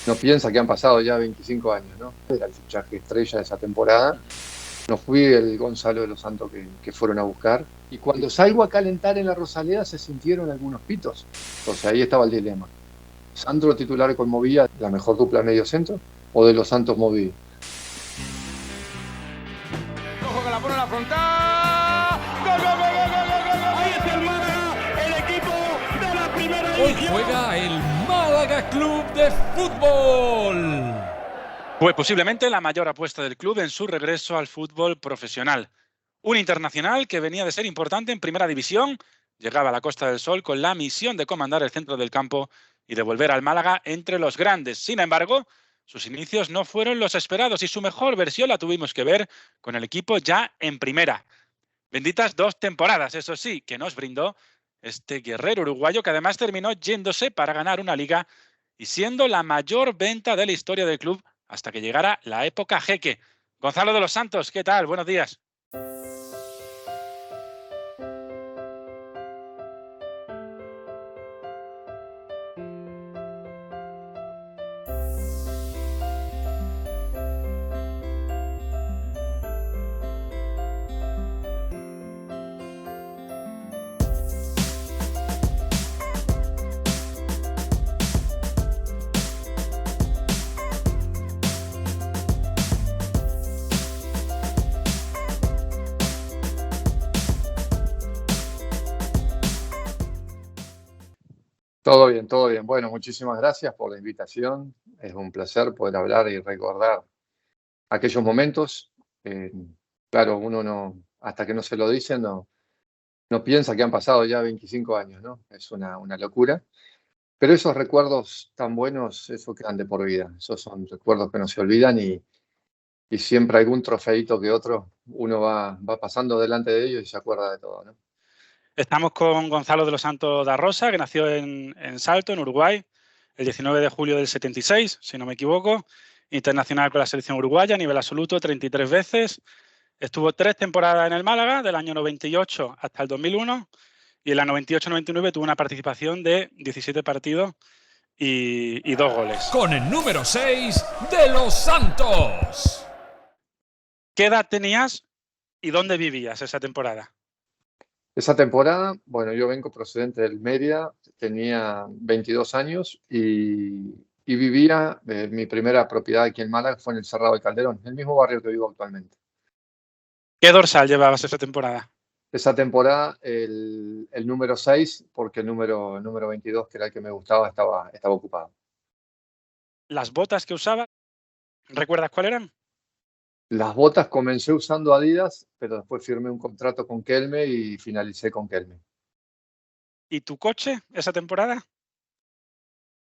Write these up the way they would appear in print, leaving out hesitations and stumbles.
No piensa que han pasado ya 25 años, ¿no? Era el fichaje estrella de esa temporada. No fui el Gonzalo de los Santos que fueron a buscar. Y cuando salgo a calentar en la Rosaleda se sintieron algunos pitos. Entonces ahí estaba el dilema. ¿Sandro titular con Movilla, la mejor dupla medio centro? ¿O de los Santos Movilla? Ojo que la pone en la frontal. ¡Gol, gol, gol, gol, gol, gol, gol! Ahí está el Málaga, el equipo de la primera Hoy división. juega el Málaga Club de Fútbol. Fue posiblemente la mayor apuesta del club en su regreso al fútbol profesional. Un internacional que venía de ser importante en Primera División, llegaba a la Costa del Sol con la misión de comandar el centro del campo y de volver al Málaga entre los grandes. Sin embargo, sus inicios no fueron los esperados y su mejor versión la tuvimos que ver con el equipo ya en Primera. Benditas 2 temporadas, eso sí, que nos brindó este guerrero uruguayo que además terminó yéndose para ganar una liga y siendo la mayor venta de la historia del club hasta que llegara la época Jeque. Gonzalo de los Santos, ¿qué tal? Buenos días. Todo bien, todo bien. Bueno, muchísimas gracias por la invitación. Es un placer poder hablar y recordar aquellos momentos. Eh, claro, uno no, hasta que no se lo dicen, no piensa que han pasado ya 25 años, ¿no? Es una locura. Pero esos recuerdos tan buenos, eso quedan de por vida. Esos son recuerdos que no se olvidan y siempre algún trofeito que otro, uno va pasando delante de ellos y se acuerda de todo, ¿no? Estamos con Gonzalo de los Santos da Rosa, que nació en Salto, en Uruguay, el 19 de julio del 76, si no me equivoco. Internacional con la selección uruguaya a nivel absoluto 33 veces. Estuvo 3 temporadas en el Málaga, del año 98 hasta el 2001, y en la 98-99 tuvo una participación de 17 partidos y 2 goles. Con el número 6 de los Santos. ¿Qué edad tenías y dónde vivías esa temporada? Esa temporada, bueno, yo vengo procedente del Mérida, tenía 22 años y vivía, mi primera propiedad aquí en Málaga fue en el Cerrado de Calderón, el mismo barrio que vivo actualmente. ¿Qué dorsal llevabas esa temporada? Esa temporada, el número 6 porque el número 22 que era el que me gustaba, estaba ocupado. ¿Las botas que usabas, recuerdas cuáles eran? Las botas comencé usando Adidas, pero después firmé un contrato con Kelme y finalicé con Kelme. ¿Y tu coche esa temporada?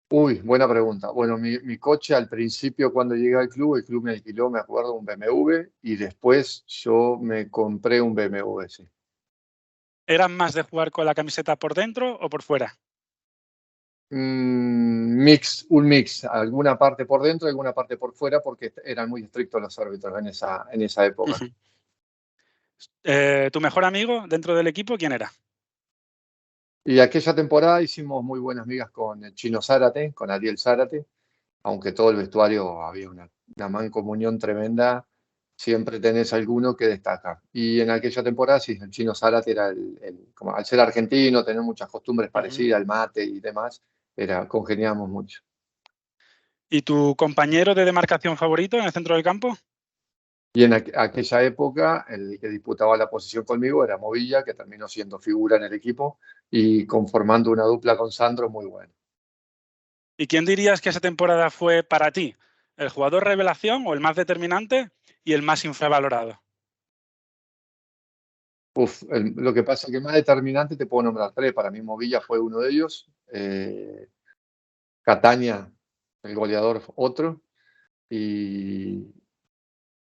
Uy, buena pregunta. Bueno, mi coche al principio cuando llegué al club, el club me alquiló, me acuerdo, un BMW y después yo me compré un BMW, sí. ¿Eran más de jugar con la camiseta por dentro o por fuera? Un mix, alguna parte por dentro, alguna parte por fuera, porque eran muy estrictos los árbitros en esa época. Uh-huh. ¿Tu mejor amigo dentro del equipo quién era? Y aquella temporada hicimos muy buenas migas con el Chino Zárate, con Ariel Zárate, aunque todo el vestuario había una mancomunión tremenda, siempre tenés alguno que destaca. Y en aquella temporada, sí, el Chino Zárate era como al ser argentino, tener muchas costumbres Uh-huh. parecidas, al mate y demás, congeniamos mucho. ¿Y tu compañero de demarcación favorito en el centro del campo? Y en aquella época, el que disputaba la posición conmigo era Movilla, que terminó siendo figura en el equipo y conformando una dupla con Sandro muy buena. ¿Y quién dirías que esa temporada fue para ti? ¿El jugador revelación o el más determinante y el más infravalorado? Lo que pasa es que más determinante te puedo nombrar tres. Para mí Movilla fue uno de ellos. Cataña, el goleador, otro. Y,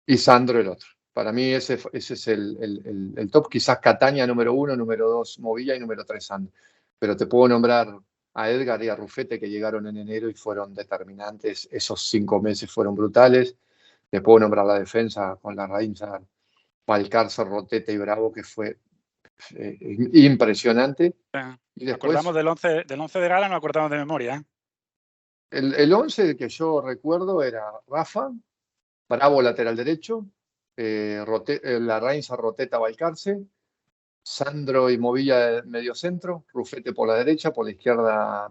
y Sandro, el otro. Para mí ese es el top. Quizás Cataña número uno, número dos Movilla y número tres Sandro. Pero te puedo nombrar a Edgar y a Rufete que llegaron en enero y fueron determinantes. Esos 5 meses fueron brutales. Te puedo nombrar la defensa con la Larraín, Valcarce, Rotete y Bravo, que fue impresionante. Y Acordamos después, del 11 de gala, nos acordamos de memoria, ¿eh? El 11 que yo recuerdo era Rafa, Bravo lateral derecho, Larrainza, Roteta, Valcarce, Sandro y Movilla medio centro, Rufete por la derecha, por la izquierda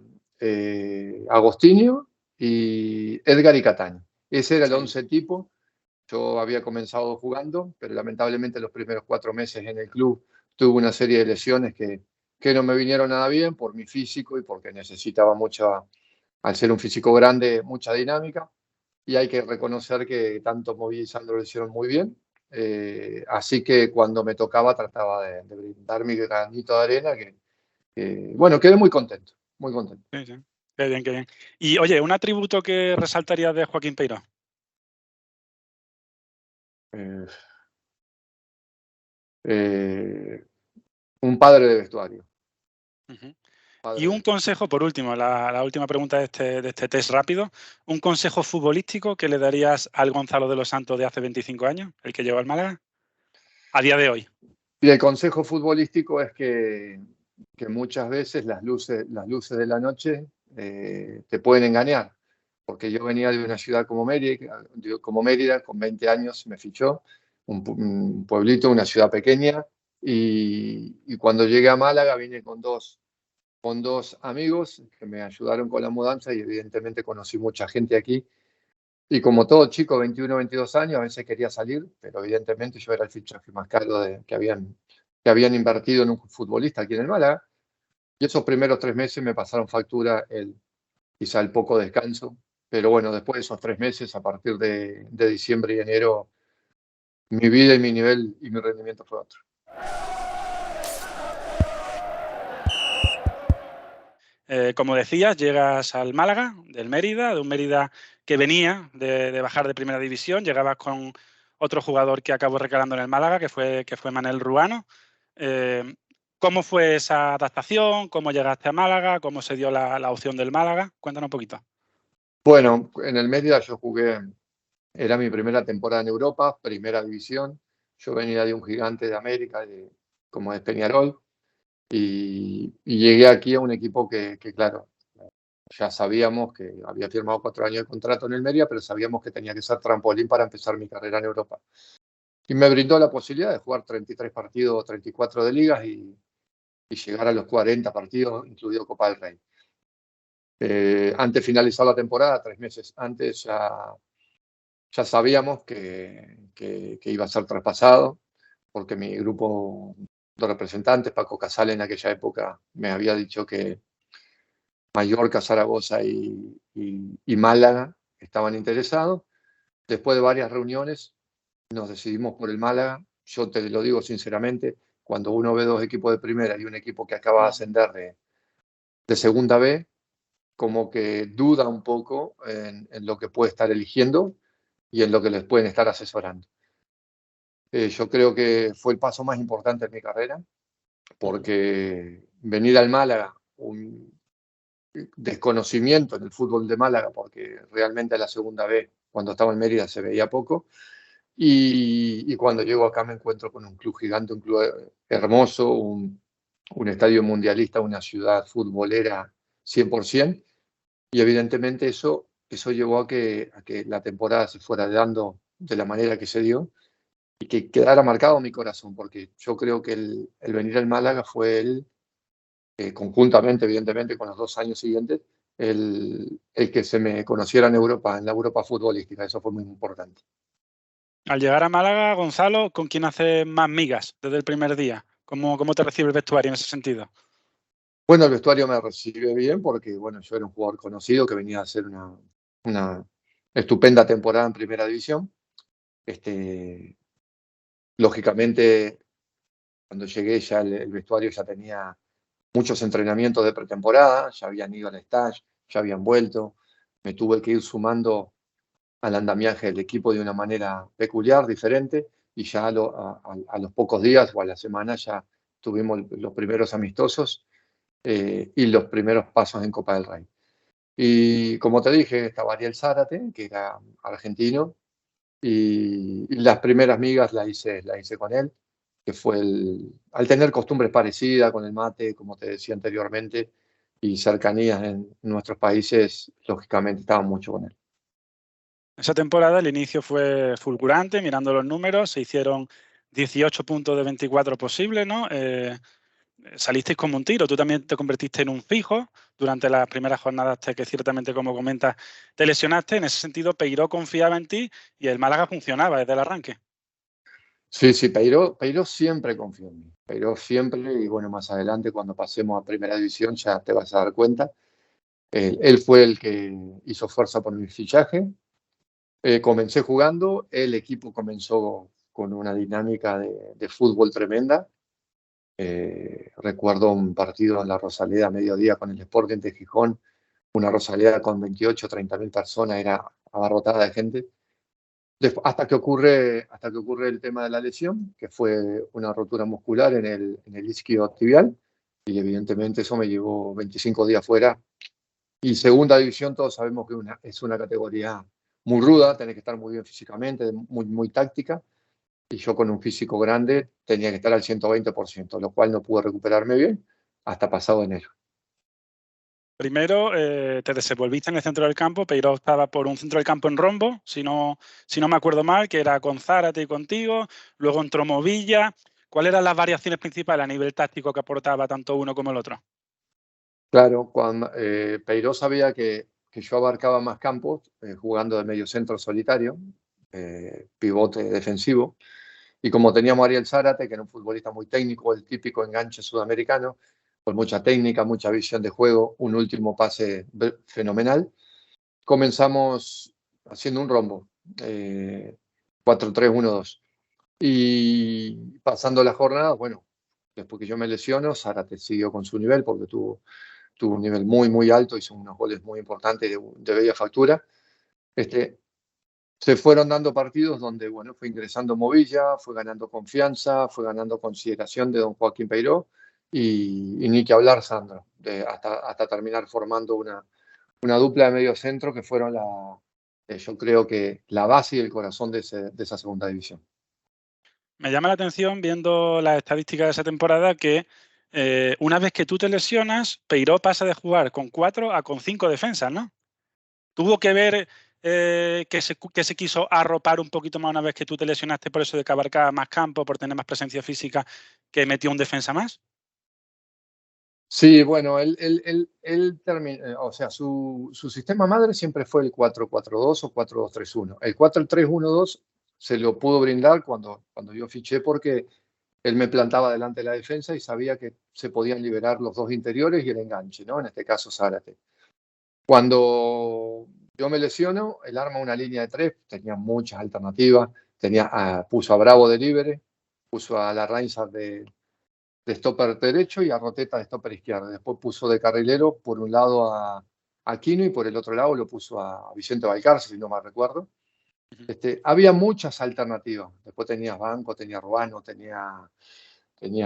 Agostinho y Edgar y Cataño. Ese era el 11 tipo. Yo había comenzado jugando, pero lamentablemente los primeros 4 meses en el club tuve una serie de lesiones que no me vinieron nada bien por mi físico y porque necesitaba mucha, al ser un físico grande, mucha dinámica. Y hay que reconocer que tanto Moví y Sandro lo hicieron muy bien. Así que cuando me tocaba trataba de brindar mi granito de arena, bueno, quedé muy contento, muy contento. Sí, sí. Qué bien, qué bien. Y oye, ¿un atributo que resaltaría de Joaquín Peiró? Eh, eh, un padre de vestuario. Ujú. Padre Y un consejo, por último, la última pregunta de este test rápido, un consejo futbolístico que le darías al Gonzalo de los Santos de hace 25 años, el que llegó al Málaga, a día de hoy. Y el consejo futbolístico es que muchas veces las luces de la noche te pueden engañar. Porque yo venía de una ciudad como Mérida, con 20 años me fichó, un pueblito, una ciudad pequeña, y cuando llegué a Málaga vine con dos amigos que me ayudaron con la mudanza y evidentemente conocí mucha gente aquí. Y como todo chico, 21, 22 años, a veces quería salir, pero evidentemente yo era el fichaje más caro que habían invertido en un futbolista aquí en el Málaga. Y esos primeros 3 meses me pasaron factura quizá el poco descanso. Pero bueno, después de esos 3 meses, a partir de diciembre y enero, mi vida y mi nivel y mi rendimiento fue otro. Como decías, llegas al Málaga, del Mérida, de un Mérida que venía de bajar de primera división, llegabas con otro jugador que acabó recalando en el Málaga, que fue Manel Ruano. ¿Cómo fue esa adaptación? ¿Cómo llegaste a Málaga? ¿Cómo se dio la opción del Málaga? Cuéntanos un poquito. Bueno, en el Mérida yo jugué, era mi primera temporada en Europa, primera división. Yo venía de un gigante de América, como es Peñarol, y llegué aquí a un equipo que, claro, ya sabíamos que había firmado 4 años de contrato en el Mérida, pero sabíamos que tenía que ser trampolín para empezar mi carrera en Europa. Y me brindó la posibilidad de jugar 33 partidos, 34 de ligas y llegar a los 40 partidos, incluido Copa del Rey. Antes de finalizar la temporada, 3 meses antes, ya sabíamos que iba a ser traspasado, porque mi grupo de representantes, Paco Casale, en aquella época me había dicho que Mallorca, Zaragoza y Málaga estaban interesados. Después de varias reuniones, nos decidimos por el Málaga. Yo te lo digo sinceramente, cuando uno ve 2 equipos de primera y un equipo que acaba de ascender de segunda B, como que duda un poco en lo que puede estar eligiendo y en lo que les pueden estar asesorando. Yo creo que fue el paso más importante en mi carrera, porque venir al Málaga, un desconocimiento en el fútbol de Málaga, porque realmente la segunda B, cuando estaba en Mérida, se veía poco. Y cuando llego acá me encuentro con un club gigante, un club hermoso, un estadio mundialista, una ciudad futbolera 100%. Y evidentemente eso llevó a que la temporada se fuera dando de la manera que se dio y que quedara marcado en mi corazón, porque yo creo que el venir al Málaga fue conjuntamente, evidentemente, con los 2 años siguientes, el que se me conociera en Europa, en la Europa futbolística. Eso fue muy importante. Al llegar a Málaga, Gonzalo, ¿con quién haces más migas desde el primer día? ¿Cómo te recibe el vestuario en ese sentido? Bueno, el vestuario me recibe bien porque, bueno, yo era un jugador conocido que venía a hacer una estupenda temporada en Primera División. Lógicamente, cuando llegué ya el vestuario ya tenía muchos entrenamientos de pretemporada, ya habían ido al stage, ya habían vuelto. Me tuve que ir sumando al andamiaje del equipo de una manera peculiar, diferente, y ya a los pocos días o a la semana ya tuvimos los primeros amistosos y los primeros pasos en Copa del Rey. Y como te dije, estaba Ariel Zárate, que era argentino, y las primeras migas las hice con él, que fue al tener costumbres parecidas con el mate, como te decía anteriormente, y cercanías en nuestros países, lógicamente estaban mucho con él. Esa temporada el inicio fue fulgurante, mirando los números, se hicieron 18 puntos de 24 posibles, ¿no? Salisteis como un tiro, tú también te convertiste en un fijo durante las primeras jornadas que ciertamente, como comentas, te lesionaste. En ese sentido, Peiró confiaba en ti y el Málaga funcionaba desde el arranque. Sí, Peiró siempre confió en mí. Peiró siempre, y bueno, más adelante cuando pasemos a primera división ya te vas a dar cuenta. Él fue el que hizo fuerza por mi fichaje. Comencé jugando, el equipo comenzó con una dinámica de fútbol tremenda. Recuerdo un partido en la Rosaleda a mediodía con el Sporting de Gijón, una Rosaleda con 28, 30 mil personas, era abarrotada de gente. Hasta que ocurre el tema de la lesión, que fue una rotura muscular en el isquio tibial, y evidentemente eso me llevó 25 días fuera. Y segunda división, todos sabemos que es una categoría muy ruda, tenés que estar muy bien físicamente, muy, muy táctica, y yo con un físico grande tenía que estar al 120%, lo cual no pude recuperarme bien hasta pasado enero. Primero te desenvolviste en el centro del campo, Peiró estaba por un centro del campo en rombo, si no me acuerdo mal, que era con Zárate y contigo, luego entró Movilla. ¿Cuáles eran las variaciones principales a nivel táctico que aportaba tanto uno como el otro? Claro, cuando Peiró sabía que yo abarcaba más campos, jugando de medio centro solitario, pivote defensivo, y como teníamos a Ariel Zárate, que era un futbolista muy técnico, el típico enganche sudamericano, con mucha técnica, mucha visión de juego, un último pase fenomenal, comenzamos haciendo un rombo, 4-3-1-2. Y pasando la jornada, bueno, después que yo me lesiono, Zárate siguió con su nivel porque tuvo un nivel muy, muy alto, hizo unos goles muy importantes de bella factura. Se fueron dando partidos donde, bueno, fue ingresando Movilla, fue ganando confianza, fue ganando consideración de don Joaquín Peiró y ni que hablar, Sandro, hasta terminar formando una dupla de medio centro que fueron yo creo que la base y el corazón de esa segunda división. Me llama la atención, viendo las estadísticas de esa temporada, que una vez que tú te lesionas, Peiró pasa de jugar con 4 a con 5 defensas, ¿no? ¿Tuvo que ver que se quiso arropar un poquito más una vez que tú te lesionaste por eso de que abarcaba más campo, por tener más presencia física, que metió un defensa más? Sí, bueno, él terminó, o sea, su sistema madre siempre fue el 4-4-2 o 4-2-3-1. El 4-3-1-2 se lo pudo brindar cuando yo fiché porque él me plantaba delante de la defensa y sabía que se podían liberar los dos interiores y el enganche, ¿no? En este caso, Zárate. Cuando yo me lesiono, él arma una línea de 3, tenía muchas alternativas, puso a Bravo de líbere, puso a Larrainzar de stopper derecho y a Roteta de stopper izquierdo. Después puso de carrilero por un lado a Aquino y por el otro lado lo puso a Vicente Valcarce, si no mal recuerdo. Había muchas alternativas. Después tenías Banco, tenías Ruano, tenías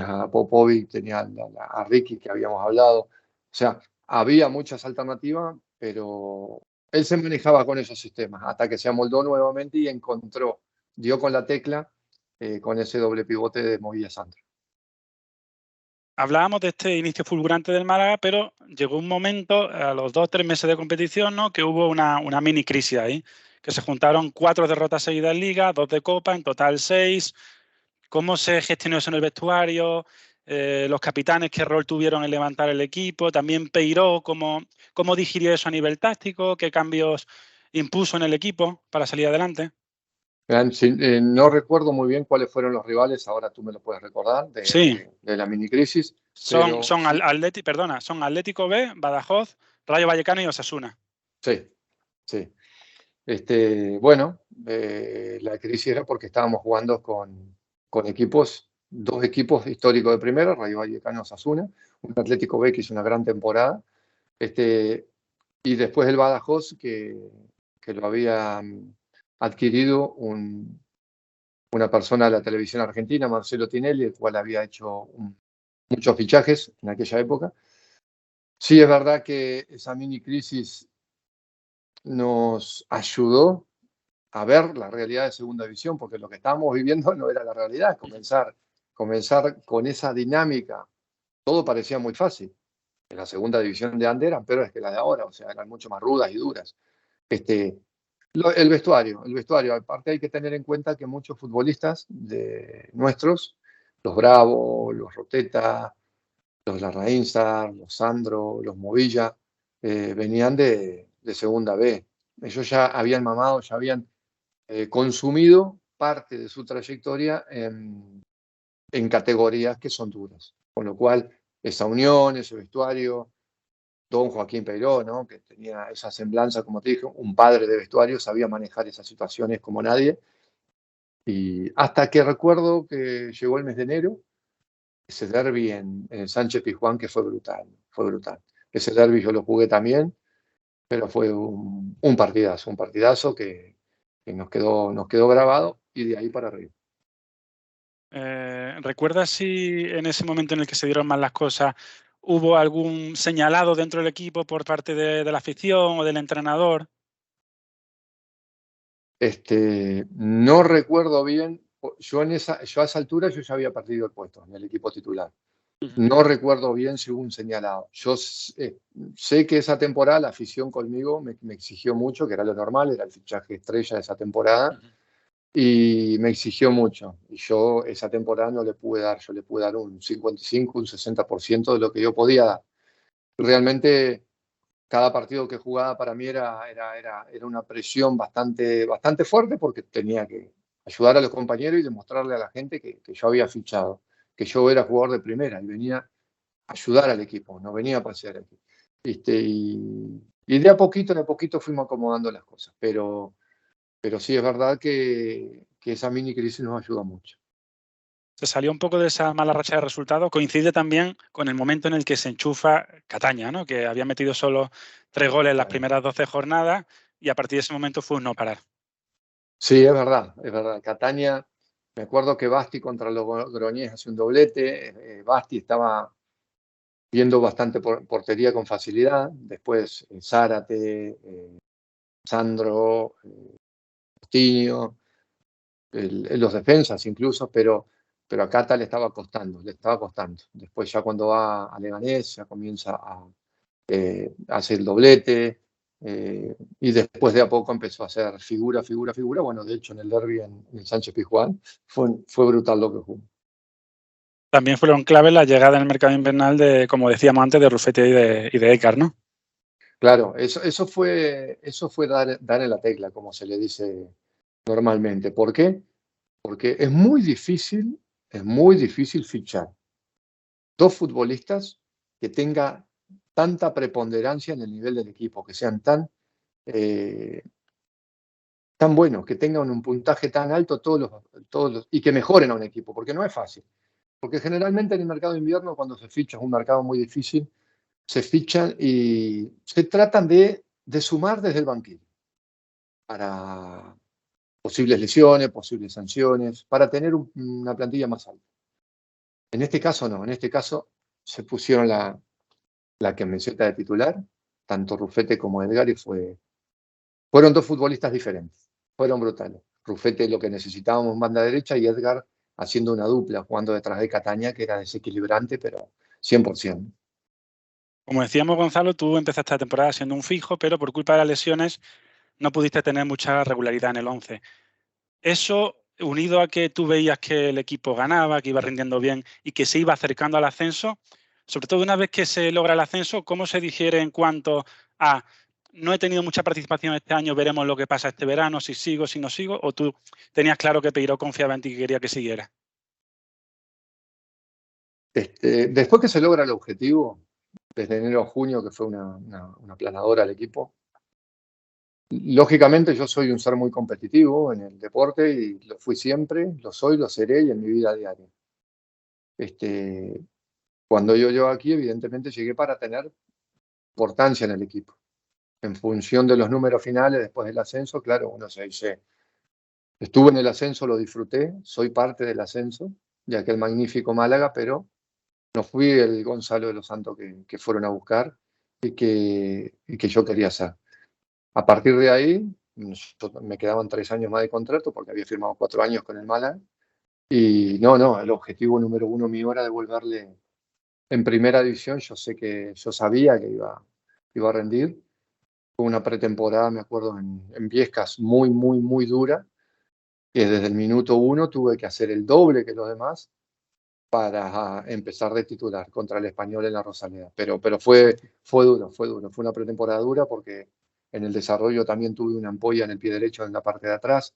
a Popovic, tenías a Ricky, que habíamos hablado. O sea, había muchas alternativas, pero él se manejaba con esos sistemas hasta que se amoldó nuevamente y dio con la tecla con ese doble pivote de Movilla Sandro. Hablábamos de este inicio fulgurante del Málaga, pero llegó un momento, a los 2 o 3 meses de competición, ¿no?, que hubo una mini crisis ahí, que se juntaron 4 derrotas seguidas en Liga, 2 de Copa, en total 6. ¿Cómo se gestionó eso en el vestuario? Los capitanes, ¿qué rol tuvieron en levantar el equipo? También Peiró, ¿cómo digirió eso a nivel táctico? ¿Qué cambios impuso en el equipo para salir adelante? No recuerdo muy bien cuáles fueron los rivales, ahora tú me lo puedes recordar, Sí, de la mini crisis. son Sí. Atlético B, Badajoz, Rayo Vallecano y Osasuna. Sí, sí. Bueno, la crisis era porque estábamos jugando con dos equipos históricos de primera, Rayo Vallecano y Osasuna, un Atlético B que hizo una gran temporada, y después el Badajoz que lo había adquirido una persona de la televisión argentina, Marcelo Tinelli, el cual había hecho muchos fichajes en aquella época. Sí, es verdad que esa mini crisis nos ayudó a ver la realidad de segunda división, porque lo que estábamos viviendo no era la realidad. Comenzar con esa dinámica, todo parecía muy fácil. en la segunda división de antes eran peores que las de ahora, o sea, eran mucho más rudas y duras. El vestuario, aparte hay que tener en cuenta que muchos futbolistas de nuestros, los Bravo, los Roteta, los Larraínsar, los Sandro, los Movilla, venían de segunda B. Ellos ya habían mamado, ya habían consumido parte de su trayectoria en categorías que son duras. Con lo cual, esa unión, ese vestuario, don Joaquín Peiró, ¿no? Que tenía esa semblanza, como te dije, un padre de vestuario, sabía manejar esas situaciones como nadie. Y hasta que recuerdo que llegó el mes de enero, ese derbi en Sánchez Pizjuán, que fue brutal, fue brutal. Ese derbi yo lo jugué también, pero fue un partidazo que nos quedó grabado y de ahí para arriba. ¿Recuerdas si en ese momento en el que se dieron mal las cosas hubo algún señalado dentro del equipo por parte de la afición o del entrenador? No recuerdo bien, yo a esa altura yo ya había perdido el puesto en el equipo titular. No recuerdo bien si hubo un señalado. Yo sé que esa temporada la afición conmigo me exigió mucho, que era lo normal, era el fichaje estrella de esa temporada, y me exigió mucho. Y yo esa temporada no le pude dar, yo le pude dar un 55, un 60% de lo que yo podía dar. Realmente cada partido que jugaba para mí era una presión bastante fuerte porque tenía que ayudar a los compañeros y demostrarle a la gente que yo había fichado, que yo era jugador de primera y venía a ayudar al equipo, no venía a pasear aquí. Y de a poquito fuimos acomodando las cosas, pero sí es verdad que esa mini crisis nos ayuda mucho. Se salió un poco de esa mala racha de resultados. Coincide también con el momento en el que se enchufa Cataña, ¿no? Que había metido solo 3 goles en las primeras 12 jornadas y a partir de ese momento fue un no parar. Sí, es verdad, es verdad. Cataña, me acuerdo que Basti contra los Groñés hace un doblete, Basti estaba viendo bastante portería con facilidad, después Zárate, Sandro, Coutinho, los defensas incluso, pero a Cata le estaba costando. Después ya cuando va a Leganés ya comienza a hacer el doblete, y después de a poco empezó a hacer figura. Bueno, de hecho en el derbi en el Sánchez Pizjuán fue brutal lo que jugó. También fueron clave la llegada en el mercado invernal de, como decíamos antes, de Rufete y de Écar, ¿no? Claro, eso fue dar en la tecla, como se le dice normalmente. ¿Por qué? Porque es muy difícil fichar dos futbolistas que tengan tanta preponderancia en el nivel del equipo, que sean tan buenos, que tengan un puntaje tan alto y que mejoren a un equipo, porque no es fácil. Porque generalmente en el mercado de invierno, cuando se ficha, es un mercado muy difícil, se fichan y se tratan de sumar desde el banquillo para posibles lesiones, posibles sanciones, para tener una plantilla más alta. En este caso no, en este caso se pusieron la camiseta de titular, tanto Rufete como Edgar, y fueron dos futbolistas diferentes, fueron brutales. Rufete lo que necesitábamos en banda derecha y Edgar haciendo una dupla, jugando detrás de Cataña, que era desequilibrante, pero 100%. Como decíamos, Gonzalo, tú empezaste la temporada siendo un fijo, pero por culpa de las lesiones no pudiste tener mucha regularidad en el 11. Eso, unido a que tú veías que el equipo ganaba, que iba rindiendo bien y que se iba acercando al ascenso, sobre todo una vez que se logra el ascenso, ¿cómo se digiere en cuanto a no he tenido mucha participación este año, veremos lo que pasa este verano, si sigo, si no sigo? ¿O tú tenías claro que Peiró confiaba en ti y quería que siguiera? Después que se logra el objetivo, desde enero a junio, que fue una planadora al equipo, lógicamente yo soy un ser muy competitivo en el deporte y lo fui siempre, lo soy, lo seré y en mi vida diaria. Cuando yo aquí, evidentemente llegué para tener importancia en el equipo. En función de los números finales después del ascenso, claro, uno se dice, estuve en el ascenso, lo disfruté, soy parte del ascenso de aquel magnífico Málaga, pero no fui el Gonzalo de los Santos que fueron a buscar y que yo quería ser. A partir de ahí, me quedaban 3 años más de contrato porque había firmado 4 años con el Málaga. Y no, el objetivo número 1 mío era devolverle en primera división yo sabía que iba a rendir. Fue una pretemporada, me acuerdo, en Viescas muy, muy, muy dura, que desde el minuto 1 tuve que hacer el doble que los demás para empezar de titular contra el Español en la Rosaleda. Pero fue duro. Fue una pretemporada dura porque en el desarrollo también tuve una ampolla en el pie derecho en la parte de atrás.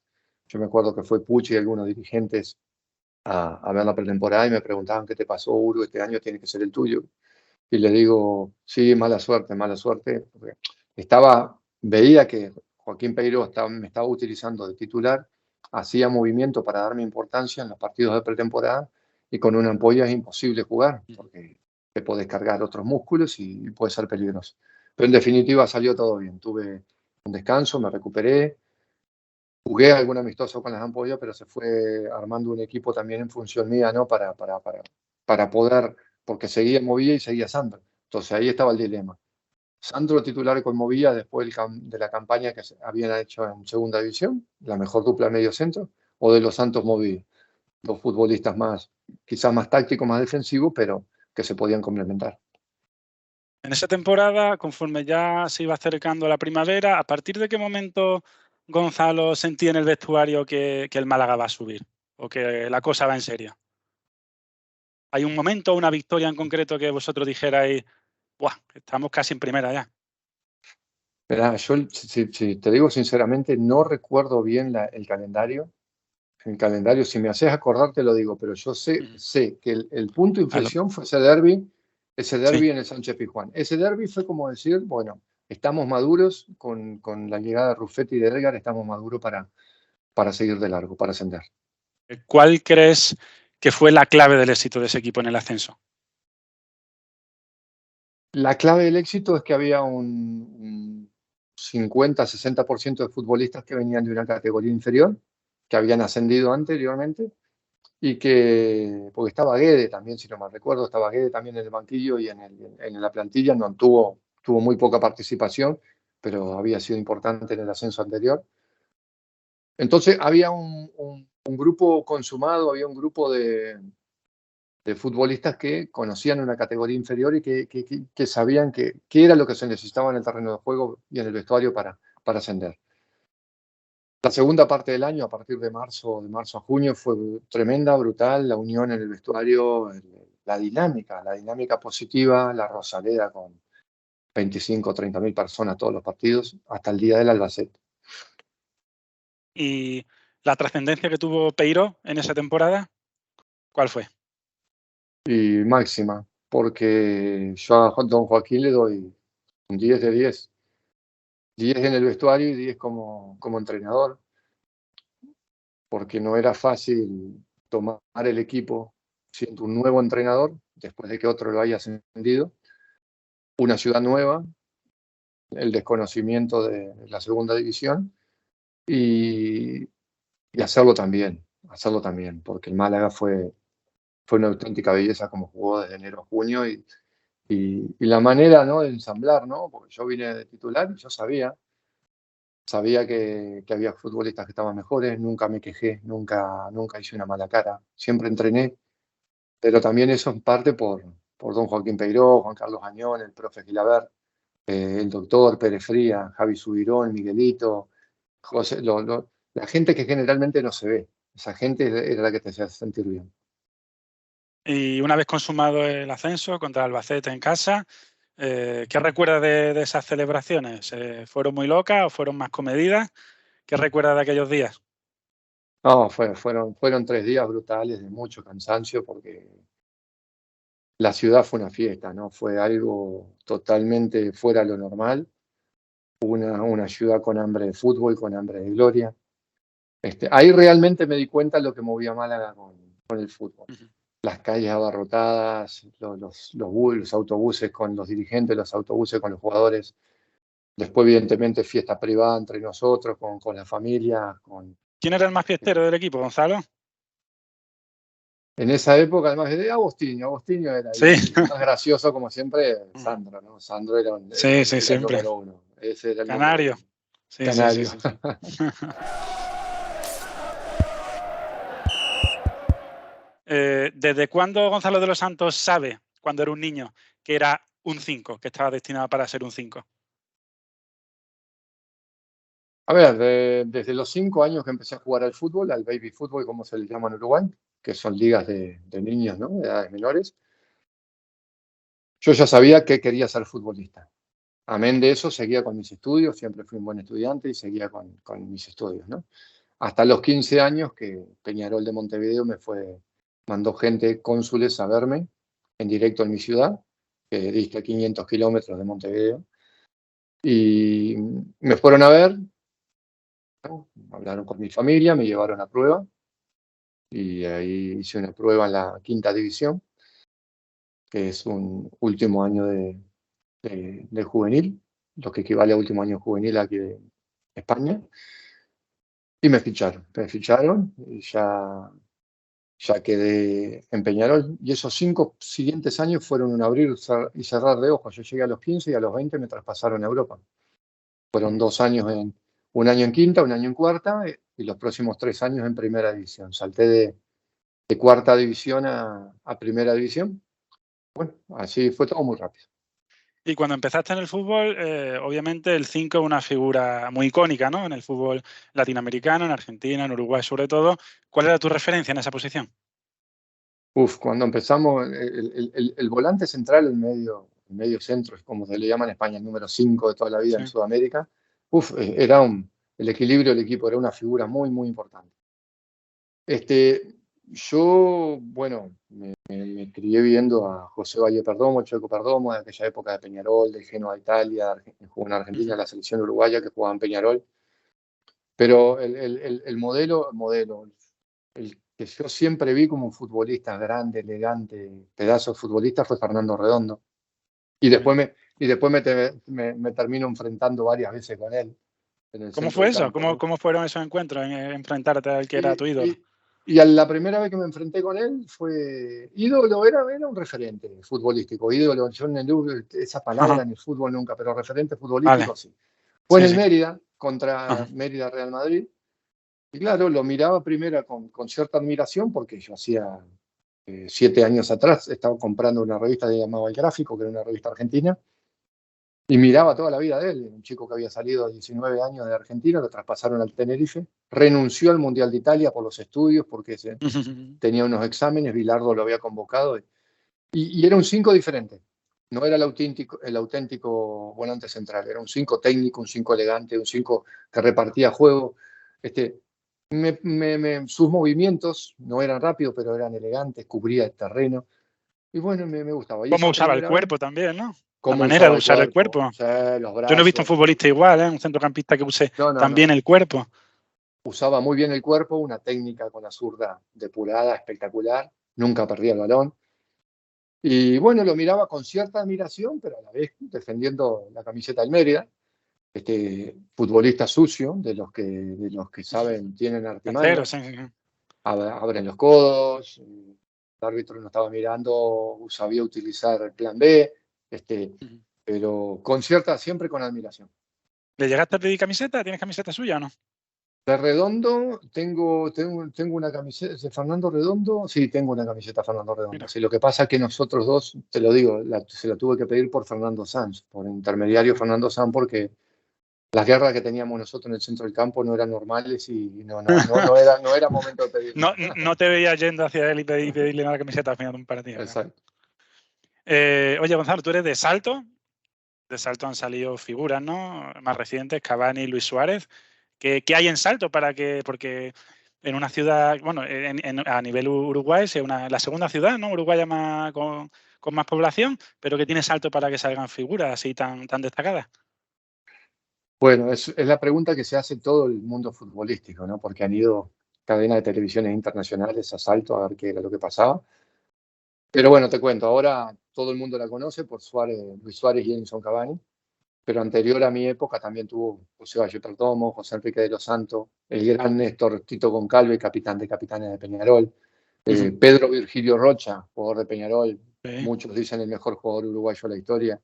Yo me acuerdo que fue Pucci y algunos dirigentes a ver la pretemporada y me preguntaban: ¿qué te pasó, Uru? Este año tiene que ser el tuyo. Y le digo: sí, mala suerte. Porque veía que Joaquín Peiró me estaba utilizando de titular, hacía movimiento para darme importancia en los partidos de pretemporada, y con una ampolla es imposible jugar, porque te puedes cargar otros músculos y puede ser peligroso. Pero en definitiva salió todo bien. Tuve un descanso, me recuperé, jugué algún amistoso con las ampollas, pero se fue armando un equipo también en función mía, ¿no? Para poder, porque seguía Movilla y seguía Sandro. Entonces ahí estaba el dilema. Sandro titular con Movilla después de la campaña que habían hecho en segunda división, la mejor dupla medio centro, o de los Santos Movilla, dos futbolistas quizás más tácticos, más defensivos, pero que se podían complementar. En esa temporada, conforme ya se iba acercando la primavera, ¿a partir de qué momento Gonzalo sentía en el vestuario que el Málaga va a subir o que la cosa va en serio? ¿Hay un momento, una victoria en concreto que vosotros dijerais: ¡buah, estamos casi en primera ya? Mirá, yo, si te digo sinceramente, no recuerdo bien el calendario. El calendario, si me haces acordar, te lo digo, pero yo sé que el punto de inflexión fue ese derbi sí, en el Sánchez Pizjuán. Ese derbi fue como decir: bueno, estamos maduros con la llegada de Ruffetti y de Edgar, estamos maduros para seguir de largo, para ascender. ¿Cuál crees que fue la clave del éxito de ese equipo en el ascenso? La clave del éxito es que había un 50-60% de futbolistas que venían de una categoría inferior, que habían ascendido anteriormente, y porque estaba Guede también, si no mal recuerdo, estaba Guede también en el banquillo y en la plantilla. No tuvo muy poca participación, pero había sido importante en el ascenso anterior. Entonces había un grupo consumado, había un grupo de futbolistas que conocían una categoría inferior y que sabían qué era lo que se necesitaba en el terreno de juego y en el vestuario para ascender. La segunda parte del año, a partir de marzo a junio, fue tremenda, brutal, la unión en el vestuario, la dinámica positiva, la Rosaleda con 25 o 30 mil personas todos los partidos, hasta el día del Albacete. ¿Y la trascendencia que tuvo Peiró en esa temporada, cuál fue? Y máxima, porque yo a don Joaquín le doy un 10 de 10. 10 en el vestuario y 10 como entrenador, porque no era fácil tomar el equipo siendo un nuevo entrenador, después de que otro lo haya ascendido, una ciudad nueva, el desconocimiento de la segunda división, y hacerlo también, porque el Málaga fue una auténtica belleza como jugó desde enero a junio, y la manera, ¿no?, de ensamblar, ¿no? Porque yo vine de titular y yo sabía que había futbolistas que estaban mejores, nunca me quejé, nunca hice una mala cara, siempre entrené, pero también eso en parte por don Joaquín Peiró, Juan Carlos Añón, el profe Gilaber, el doctor Pérez Fría, Javi Subirón, Miguelito, José, la gente que generalmente no se ve, esa gente era la que te hacía sentir bien. Y una vez consumado el ascenso contra Albacete en casa, ¿qué recuerdas de esas celebraciones? ¿Fueron muy locas o fueron más comedidas? ¿Qué recuerdas de aquellos días? No, fueron 3 días brutales de mucho cansancio, porque la ciudad fue una fiesta, ¿no? Fue algo totalmente fuera de lo normal. Una ciudad con hambre de fútbol, con hambre de gloria. Ahí realmente me di cuenta de lo que movía Málaga con el fútbol. Las calles abarrotadas, los autobuses con los dirigentes, los autobuses con los jugadores. Después, evidentemente, fiesta privada entre nosotros, con la familia. ¿Quién era el más fiestero del equipo, Gonzalo? En esa época, además de Agostinho era sí. más gracioso, como siempre, Sandro, ¿no? Sandro era siempre. El número uno. Ese era el Canario. Sí, Canario. Sí. ¿Desde cuándo Gonzalo de los Santos sabe cuando era un niño que era un 5, que estaba destinado para ser un 5? A ver, desde los 5 años que empecé a jugar al fútbol, al baby fútbol, como se le llama en Uruguay, que son ligas de niños, ¿no? De edades menores, yo ya sabía que quería ser futbolista. Amén de eso, seguía con mis estudios, siempre fui un buen estudiante y seguía con mis estudios, ¿no? Hasta los 15 años que Peñarol de Montevideo mandó gente, cónsules, a verme en directo en mi ciudad, que dista 500 kilómetros de Montevideo, y me fueron a ver, ¿no? Hablaron con mi familia, me llevaron a prueba, y ahí hice una prueba en la quinta división, que es un último año de juvenil, lo que equivale a último año juvenil aquí de España, y me ficharon, y ya quedé en Peñarol, y esos 5 siguientes años fueron un abrir y cerrar de ojos. Yo llegué a los 15 y a los 20 me traspasaron a Europa. Fueron 2 años un año en quinta, un año en cuarta, y los próximos 3 años en primera división. Salté de cuarta división a primera división. Bueno, así fue todo muy rápido. Y cuando empezaste en el fútbol, obviamente el 5 es una figura muy icónica, ¿no? En el fútbol latinoamericano, en Argentina, en Uruguay sobre todo. ¿Cuál era tu referencia en esa posición? Cuando empezamos, el volante central, el medio centro, es como se le llama en España, el número 5 de toda la vida en Sí. Sudamérica, era el equilibrio del equipo, era una figura muy, muy importante. Yo, bueno, me crié viendo a José Valle Perdomo, Checo Perdomo, de aquella época de Peñarol, de Genoa de Italia, jugó en Argentina, la selección uruguaya que jugaba en Peñarol. Pero el modelo, el que yo siempre vi como un futbolista grande, elegante, pedazo de futbolista, fue Fernando Redondo. Y después me termino enfrentando varias veces con él en el ¿Cómo centro fue del eso? campo, ¿no? ¿Cómo fueron esos encuentros en enfrentarte al que era tu Y, ídolo? y, y a la primera vez que me enfrenté con él fue ídolo, era un referente futbolístico. Ídolo, yo esa palabra Ajá. en el fútbol nunca, pero referente Vale, futbolístico sí. Fue en sí, el sí. Mérida, contra Ajá. Mérida Real Madrid. Y claro, lo miraba primero con cierta admiración porque yo hacía 7 años atrás estaba comprando una revista llamada El Gráfico, que era una revista argentina, y miraba toda la vida de él. Un chico que había salido a 19 años de Argentina, lo traspasaron al Tenerife, renunció al Mundial de Italia por los estudios porque tenía unos exámenes, Bilardo lo había convocado, y era un 5 diferente. No era el auténtico volante central, era un 5 técnico, un 5 elegante, un 5 que repartía juego. Sus movimientos no eran rápidos, pero eran elegantes, cubría el terreno. Y bueno, me gustaba. Y Cómo esa usaba el primera vez, cuerpo también, ¿no? La cómo manera usaba de el usar el cuerpo, cuerpo. los Yo no he visto un brazos. futbolista igual, ¿eh? Un centrocampista que use No, no, también no. el cuerpo. Usaba muy bien el cuerpo, una técnica con la zurda depurada, espectacular. Nunca perdía el balón. Y bueno, lo miraba con cierta admiración, pero a la vez defendiendo la camiseta del Mérida. Futbolista sucio, de los que saben, tienen Cacero, artimañas, sí, sí, sí. abren los codos, el árbitro no estaba mirando, sabía utilizar el plan B, Ujú. pero siempre con admiración. ¿Le llegaste a pedir camiseta? ¿Tienes camiseta suya o no? De Redondo, tengo una camiseta de Fernando Redondo, sí, tengo una camiseta de Fernando Redondo. Mira. Sí, lo que pasa es que nosotros dos, te lo digo, se la tuve que pedir por Fernando Sanz, por intermediario Fernando Sanz, porque las guerras que teníamos nosotros en el centro del campo no eran normales y no era momento de pedirla. No te veías yendo hacia él y pedirle una camiseta al final de un partido, ¿no? Exacto. Oye, Gonzalo, tú eres de Salto. De Salto han salido figuras, ¿no? Más recientes, Cavani y Luis Suárez. ¿Qué hay en Salto porque en una ciudad, bueno, a nivel Uruguay, es la segunda ciudad, ¿no? Uruguaya con más población, pero que tiene Salto para que salgan figuras así tan destacadas. Bueno, es la pregunta que se hace todo el mundo futbolístico, ¿no? Porque han ido cadenas de televisiones internacionales a Salto a ver qué era lo que pasaba. Pero bueno, te cuento, ahora todo el mundo la conoce por Luis Suárez y Edinson Cavani, pero anterior a mi época también tuvo José Valle Perdomo, José Enrique de los Santos, el gran Néstor Tito Goncalves, capitán de capitanes de Peñarol, Pedro Virgilio Rocha, jugador de Peñarol, Sí. muchos dicen el mejor jugador uruguayo de la historia,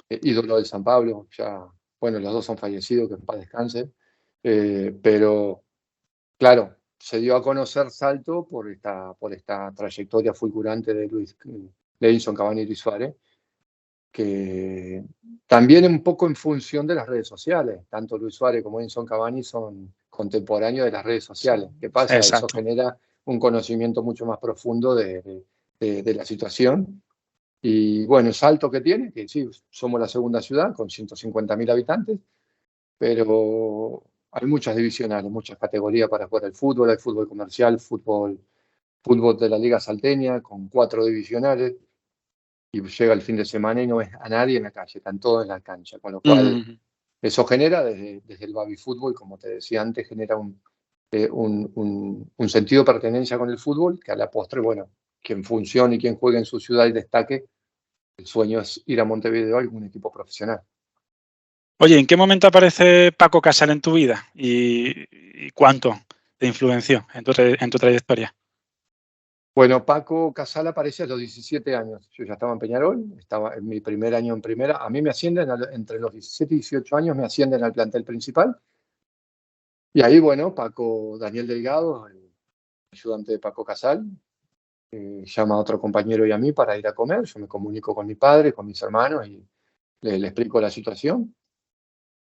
ídolo del San Pablo, ya, bueno, los dos han fallecido, que en paz descanse, pero claro, se dio a conocer Salto por esta trayectoria fulgurante de de Edinson Cavani y Luis Suárez, que también un poco en función de las redes sociales. Tanto Luis Suárez como Edinson Cavani son contemporáneos de las redes sociales. ¿Qué pasa? Eso Exacto. genera un conocimiento mucho más profundo de la situación. Y bueno, el salto que tiene, que sí, somos la segunda ciudad con 150.000 habitantes, pero hay muchas divisionales, muchas categorías para jugar al fútbol. Hay fútbol comercial, fútbol de la Liga Salteña, con 4 divisionales, y llega el fin de semana y no ves a nadie en la calle, están todos en la cancha, con lo cual Ujú. eso genera desde el baby fútbol, como te decía antes, genera un sentido de pertenencia con el fútbol, que a la postre, bueno, quien funcione y quien juegue en su ciudad y destaque, el sueño es ir a Montevideo a algún equipo profesional. Oye, ¿en qué momento aparece Paco Casal en tu vida y cuánto te influenció en tu trayectoria? Bueno, Paco Casal aparece a los 17 años. Yo ya estaba en Peñarol, estaba en mi primer año en primera. A mí me ascienden, entre los 17 y 18 años, me ascienden al plantel principal. Y ahí, bueno, Daniel Delgado, el ayudante de Paco Casal, llama a otro compañero y a mí para ir a comer. Yo me comunico con mi padre, con mis hermanos y le explico la situación.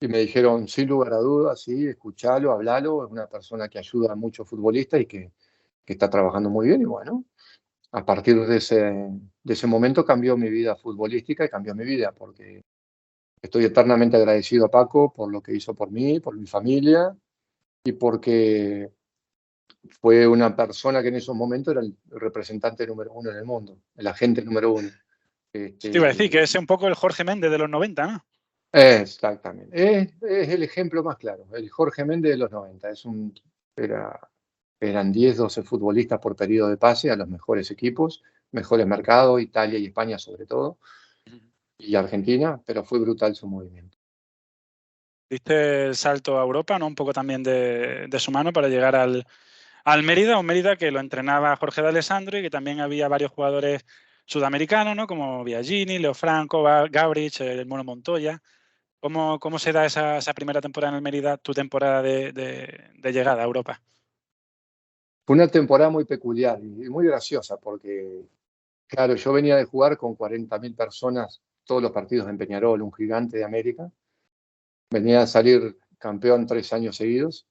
Y me dijeron, sin lugar a dudas, sí, escuchalo, hablalo. Es una persona que ayuda a muchos futbolistas y que está trabajando muy bien. Y bueno, a partir de ese momento cambió mi vida futbolística y cambió mi vida, porque estoy eternamente agradecido a Paco por lo que hizo por mí, por mi familia, y porque fue una persona que en esos momentos era el representante número uno en el mundo, el agente número uno. Te iba a decir que Este, es un poco el Jorge Méndez de los 90, ¿no? exactamente. Es el ejemplo más claro. El Jorge Méndez de los 90. Eran 10, 12 futbolistas por periodo de pase a los mejores equipos, mejores mercados, Italia y España sobre todo, y Argentina, pero fue brutal su movimiento. Diste el salto a Europa, ¿no? Un poco también de su mano para llegar al Mérida, un Mérida que lo entrenaba Jorge de Alessandro y que también había varios jugadores sudamericanos, ¿no? Como Biagini, Leo Franco, Gabrich, el Mono Montoya. ¿Cómo se da esa primera temporada en el Mérida, tu temporada de llegada a Europa? Fue una temporada muy peculiar y muy graciosa porque, claro, yo venía de jugar con 40.000 personas todos los partidos en Peñarol, un gigante de América. Venía a salir campeón 3 años seguidos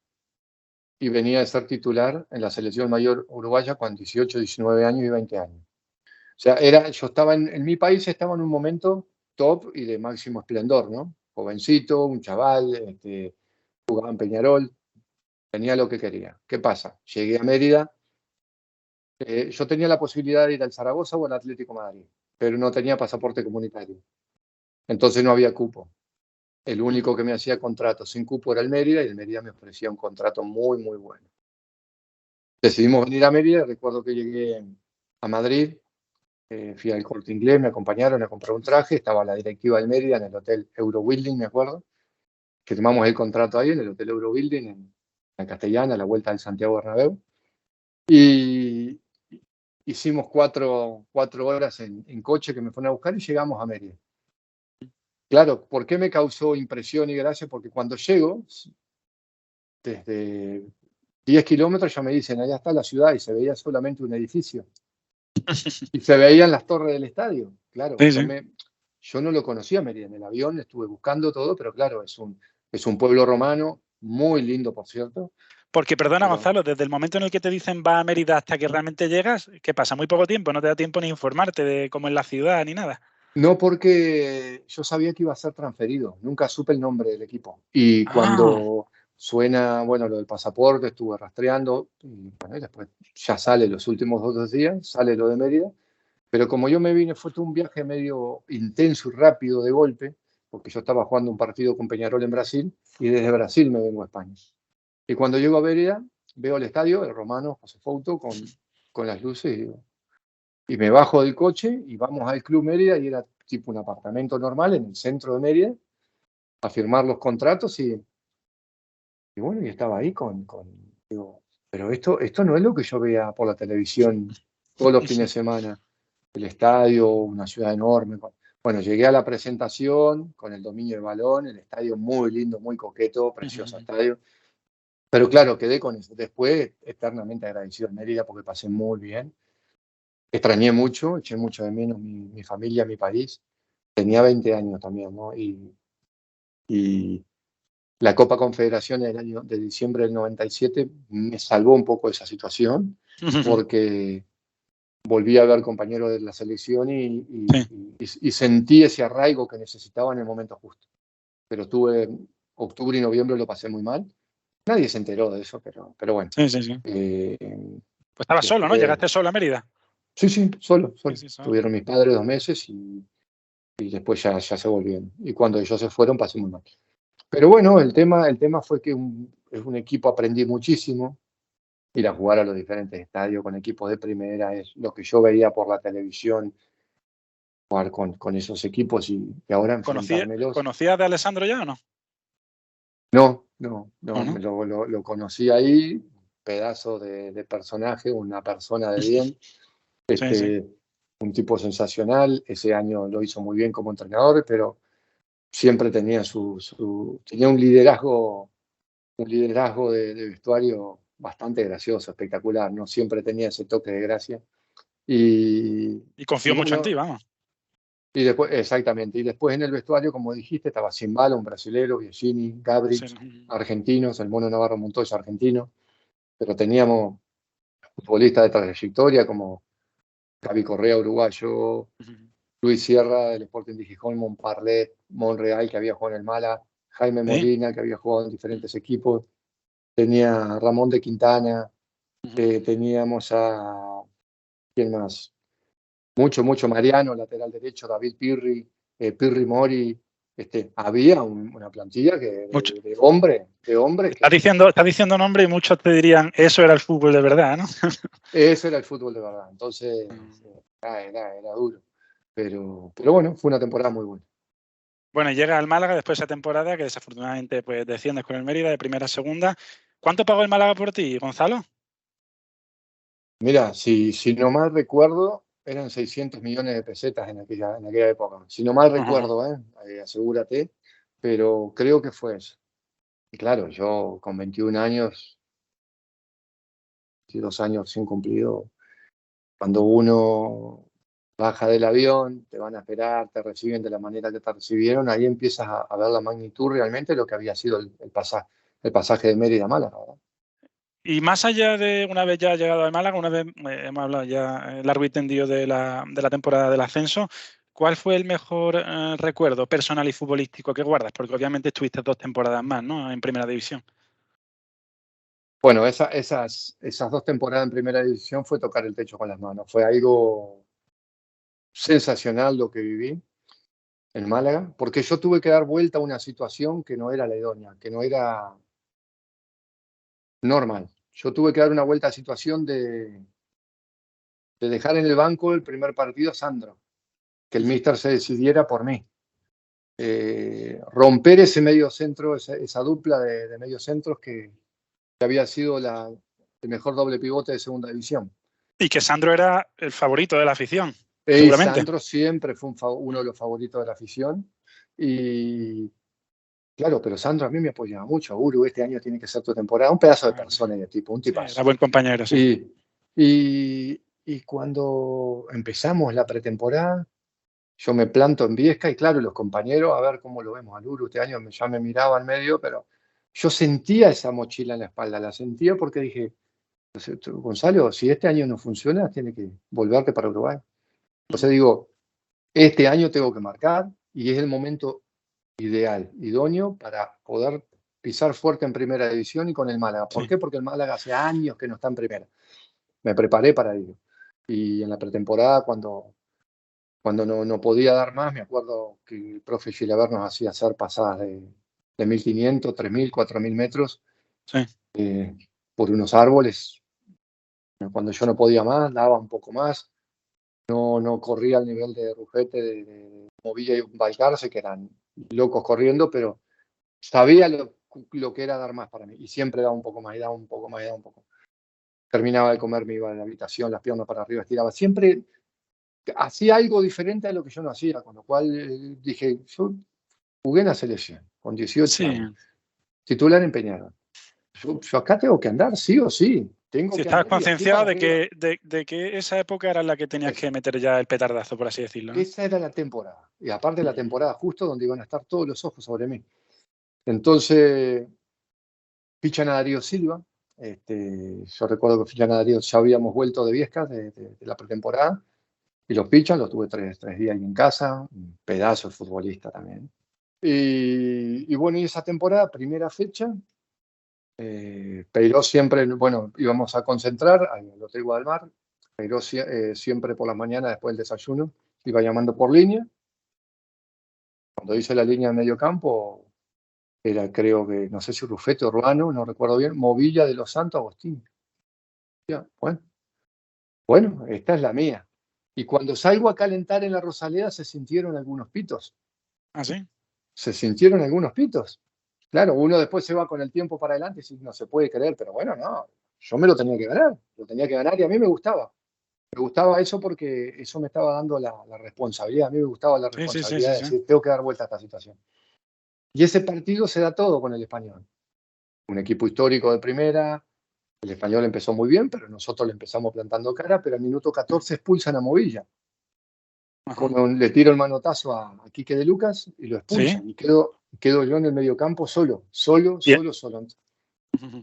y venía de ser titular en la selección mayor uruguaya con 18, 19 años y 20 años. O sea, yo estaba en mi país, estaba en un momento top y de máximo esplendor, ¿no? Jovencito, un chaval, jugaba en Peñarol, tenía lo que quería. ¿Qué pasa? Llegué a Mérida, yo tenía la posibilidad de ir al Zaragoza o al Atlético de Madrid, pero no tenía pasaporte comunitario. Entonces no había cupo. El único que me hacía contrato sin cupo era el Mérida y el Mérida me ofrecía un contrato muy, muy bueno. Decidimos venir a Mérida, recuerdo que llegué a Madrid, fui al Corte Inglés, me acompañaron a comprar un traje, estaba la directiva del Mérida en el Hotel Eurobuilding, me acuerdo. Firmamos el contrato ahí en el Hotel Eurobuilding, en la Castellana, a la vuelta del Santiago Bernabéu. Y hicimos 4 horas en coche que me fueron a buscar y llegamos a Mérida. Claro, ¿por qué me causó impresión y gracia? Porque cuando llego, desde 10 kilómetros ya me dicen, allá está la ciudad y se veía solamente un edificio. Y se veían las torres del estadio. Claro, Sí, yo, sí. me, yo no lo conocía, Mérida, en el avión estuve buscando todo, pero claro, es un pueblo romano, muy lindo, por cierto. Porque, perdona, Pero Gonzalo, desde el momento en el que te dicen va a Mérida hasta que realmente llegas, ¿qué pasa? Muy poco tiempo, no te da tiempo ni informarte de cómo es la ciudad ni nada. no, porque yo sabía que iba a ser transferido, nunca supe el nombre del equipo. Y Ah, cuando suena, bueno, lo del pasaporte, estuve rastreando, y bueno, y después ya sale los últimos 2 días, sale lo de Mérida. Pero como yo me vine, fue todo un viaje medio intenso y rápido de golpe, porque yo estaba jugando un partido con Peñarol en Brasil y desde Brasil me vengo a España. Y cuando llego a Mérida, veo el estadio, el Romano José Fouto, con las luces, y me bajo del coche y vamos al Club Mérida y era tipo un apartamento normal en el centro de Mérida, a firmar los contratos y bueno, y estaba ahí digo, pero esto no es lo que yo veía por la televisión todos los fines de semana. El estadio, una ciudad enorme. Bueno, llegué a la presentación con el dominio del balón, el estadio muy lindo, muy coqueto, precioso estadio. Pero claro, quedé con eso. Después, eternamente agradecido a Mérida porque pasé muy bien. extrañé mucho, eché mucho de menos mi familia, mi país. Tenía 20 años también, ¿no? Y la Copa Confederación del año de diciembre del 97 me salvó un poco de esa situación, porque volví a ver compañeros de la selección y sentí ese arraigo que necesitaba en el momento justo. Pero octubre y noviembre lo pasé muy mal. Nadie se enteró de eso, pero bueno. Sí, sí, sí. Pues estabas solo, ¿no? Llegaste solo a Mérida. Sí, solo. Sí, sí, solo. Tuvieron mis padres 2 meses y después ya se volvieron. Y cuando ellos se fueron pasé muy mal. Pero bueno, el tema fue que es un equipo, aprendí muchísimo. Ir a jugar a los diferentes estadios con equipos de primera es lo que yo veía por la televisión, jugar con esos equipos y ahora enfrentármelos. ¿Conocías de Alessandro ya o no? No, ¿No? lo conocí ahí, pedazo de personaje, una persona de bien, Sí. un tipo sensacional. Ese año lo hizo muy bien como entrenador, pero siempre tenía tenía un liderazgo de vestuario bastante gracioso, espectacular, ¿no? Siempre tenía ese toque de gracia. Y confió mucho en ti, vamos. Y después, exactamente, y después en el vestuario, como dijiste, estaba Simbala, un brasilero, Biagini, Gabriel, argentinos, el Mono Navarro Montoya, argentino, pero teníamos futbolistas de trayectoria como Gaby Correa, uruguayo, Luis Sierra del Sporting de Gijón, Montparlet, Monreal, que había jugado en el Mala, Jaime Molina, que había jugado en diferentes equipos, tenía Ramón de Quintana, teníamos a, ¿quién más? Mucho Mariano, lateral derecho, David Pirri, Pirri Mori. Había una plantilla de hombres. Estás diciendo nombre y muchos te dirían, eso era el fútbol de verdad, ¿no? Eso era el fútbol de verdad. Entonces, era duro. Pero bueno, fue una temporada muy buena. Bueno, llega al Málaga después de esa temporada que desafortunadamente pues desciendes con el Mérida de primera a segunda. ¿Cuánto pagó el Málaga por ti, Gonzalo? Mira, si no mal recuerdo, eran 600 millones de pesetas en aquella época. Si no mal recuerdo, asegúrate, pero creo que fue eso. Y claro, yo con 21 años, 22 años sin cumplido, cuando uno baja del avión, te van a esperar, te reciben de la manera que te recibieron, ahí empiezas a ver la magnitud realmente de lo que había sido el pasaje de Mérida a Málaga, ¿verdad? Y más allá de una vez ya llegado al Málaga, una vez hemos hablado ya largo y tendido de la temporada del ascenso, ¿cuál fue el mejor recuerdo personal y futbolístico que guardas? Porque obviamente estuviste 2 temporadas más, ¿no? En primera división. Bueno, esas 2 temporadas en primera división fue tocar el techo con las manos. Fue algo sensacional lo que viví en Málaga, porque yo tuve que dar vuelta a una situación que no era la idónea, que no era normal. Yo tuve que dar una vuelta a la situación de dejar en el banco el primer partido a Sandro, que el míster se decidiera por mí. Romper ese medio centro, esa dupla de mediocentros que había sido el mejor doble pivote de segunda división. Y que Sandro era el favorito de la afición, seguramente. Sandro siempre fue uno de los favoritos de la afición. Y claro, pero Sandro a mí me apoyaba mucho. Uru, este año tiene que ser tu temporada. Un pedazo de persona y de tipo, un tipazo. Era buen compañero, sí. Y cuando empezamos la pretemporada, yo me planto en Viesca y claro, los compañeros, a ver cómo lo vemos al Uru. Este año ya me miraba al medio, pero yo sentía esa mochila en la espalda. La sentía porque dije, Gonzalo, si este año no funciona, tiene que volverte para Uruguay. Entonces digo, este año tengo que marcar y es el momento ideal, idóneo para poder pisar fuerte en primera división y con el Málaga. ¿Por qué? Porque el Málaga hace años que no está en primera. Me preparé para ello. Y en la pretemporada, cuando no podía dar más, me acuerdo que el profe Gilaber nos hacía hacer pasadas de 1.500, 3.000, 4.000 metros por unos árboles. Cuando yo no podía más, daba un poco más. No corría al nivel de Rufete, de Movilla y Valcarce, que eran locos corriendo, pero sabía lo que era dar más para mí. Y siempre daba un poco más, y daba un poco más, y daba un poco. Terminaba de comer, me iba a la habitación, las piernas para arriba, estiraba. Siempre hacía algo diferente a lo que yo no hacía, con lo cual dije, yo jugué en la selección, con 18 años, titular en Peñarol. Yo acá tengo que andar, sí o sí. tengo Si que estabas andar y aquí concienciado para arriba. de que esa época era la que tenías que meter ya el petardazo, por así decirlo, ¿no? Esa era la temporada. Y aparte la temporada justo donde iban a estar todos los ojos sobre mí. Entonces, fichan a Darío Silva. Yo recuerdo que fichan a Darío, ya habíamos vuelto de Viescas de la pretemporada. Y lo fichan, lo tuve tres días ahí en casa. Un pedazo de futbolista también. Y bueno, y esa temporada, primera fecha, Peiró siempre, bueno, íbamos a concentrar al Hotel Guadalmar. Peiró siempre por la mañana después del desayuno iba llamando por línea. Cuando hice la línea de medio campo, era creo que, no sé si Rufete o Urbano, no recuerdo bien, Movilla de los Santos Agustín. Ya, bueno, esta es la mía. Y cuando salgo a calentar en la Rosaleda se sintieron algunos pitos. ¿Ah, sí? Se sintieron algunos pitos. Claro, uno después se va con el tiempo para adelante y dice, no se puede creer, pero bueno, no, yo me lo tenía que ganar, y a mí me gustaba. Me gustaba eso porque eso me estaba dando la responsabilidad, a mí me gustaba la Sí, sí, sí, responsabilidad sí, de sí. decir, tengo que dar vuelta a esta situación. Y ese partido se da todo con el Español. Un equipo histórico de primera, el Español empezó muy bien, pero nosotros le empezamos plantando cara, pero al minuto 14 expulsan a Movilla. Ajá. Le tiro el manotazo a Quique de Lucas y lo Sí. expulsan. Y quedo yo en el mediocampo solo. Bien.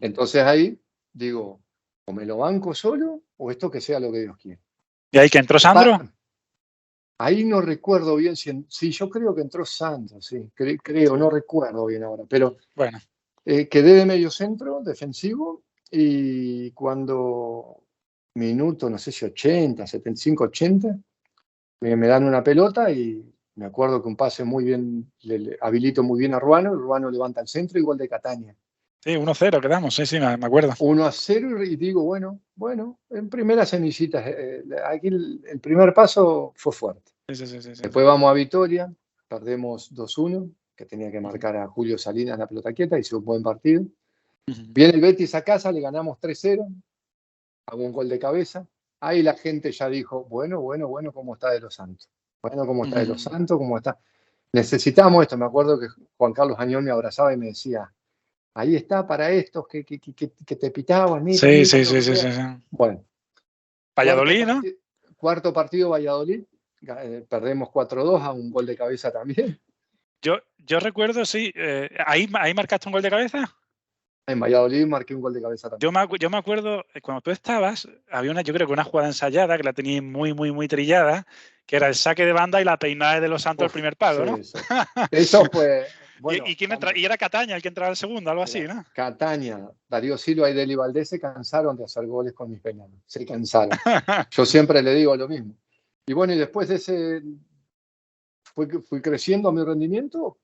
Entonces ahí digo, o me lo banco solo o esto que sea lo que Dios quiere. ¿Y ahí que entró Sandro? Ahí no recuerdo bien sí, yo creo que entró Sandro, sí, creo, Sí. no recuerdo bien ahora, pero Bueno. quedé de medio centro defensivo y cuando minuto, no sé si 80, 75, 80, me dan una pelota y me acuerdo que un pase muy bien, le habilito muy bien a Ruano levanta el centro y gol de Cataña. Sí, 1-0 quedamos, sí, sí, me acuerdo. 1-0 y digo, bueno, en primera semillita, aquí el primer paso fue fuerte. Sí, sí, sí, sí. Después vamos a Vitoria, perdemos 2-1, que tenía que marcar a Julio Salinas en la pelota quieta, hizo un buen partido. Viene el Betis a casa, le ganamos 3-0, hago un gol de cabeza. Ahí la gente ya dijo, bueno, ¿cómo está de los Santos? Bueno, ¿cómo está de los Santos? ¿Cómo está? Necesitamos esto. Me acuerdo que Juan Carlos Añón me abrazaba y me decía, ahí está para estos que te pitaban, mira, Sí, mira sí, lo sí, que sí, sea. sí, sí. Bueno, Valladolid, ¿no? cuarto partido Valladolid, perdemos 4-2 a un gol de cabeza también. Yo recuerdo, sí, ¿ahí marcaste un gol de cabeza? En Valladolid marqué un gol de cabeza también. Yo me acuerdo, cuando tú estabas, había yo creo que una jugada ensayada que la tenías muy, muy, muy trillada, que era el saque de banda y la peinada de los Santos al primer palo, ¿no? Sí. Eso fue, bueno. ¿Y quién y era Cataña el que entraba al segundo, algo así, ¿no? Cataña, Darío Silva y Deli Valdés se cansaron de hacer goles con mis peinados. Se cansaron. Yo siempre le digo lo mismo. Y bueno, y después de ese, fui creciendo a mi rendimiento,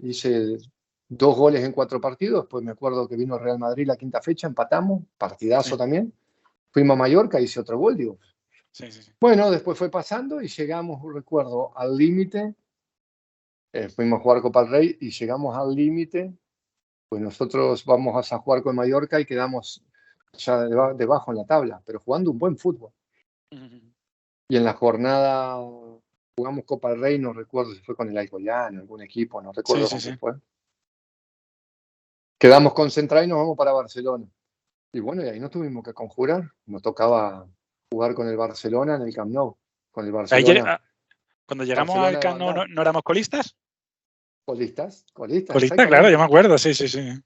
hice 2 goles en 4 partidos, después me acuerdo que vino Real Madrid la quinta fecha, empatamos, partidazo también, fuimos a Mallorca, hice otro gol, digo. Sí. Bueno, después fue pasando y llegamos, recuerdo, al límite, fuimos a jugar Copa del Rey y llegamos al límite, pues nosotros vamos a jugar con Mallorca y quedamos ya debajo en la tabla, pero jugando un buen fútbol. Y en la jornada jugamos Copa del Rey, no recuerdo si fue con el Alcoyano, algún equipo, no recuerdo con qué fue. Quedamos concentrados y nos vamos para Barcelona. Y bueno, y ahí nos tuvimos que conjurar. Nos tocaba jugar con el Barcelona en el Camp Nou. Con el Barcelona. Cuando llegamos al Camp Nou, ¿no éramos colistas? Colistas, claro, yo me acuerdo, sí.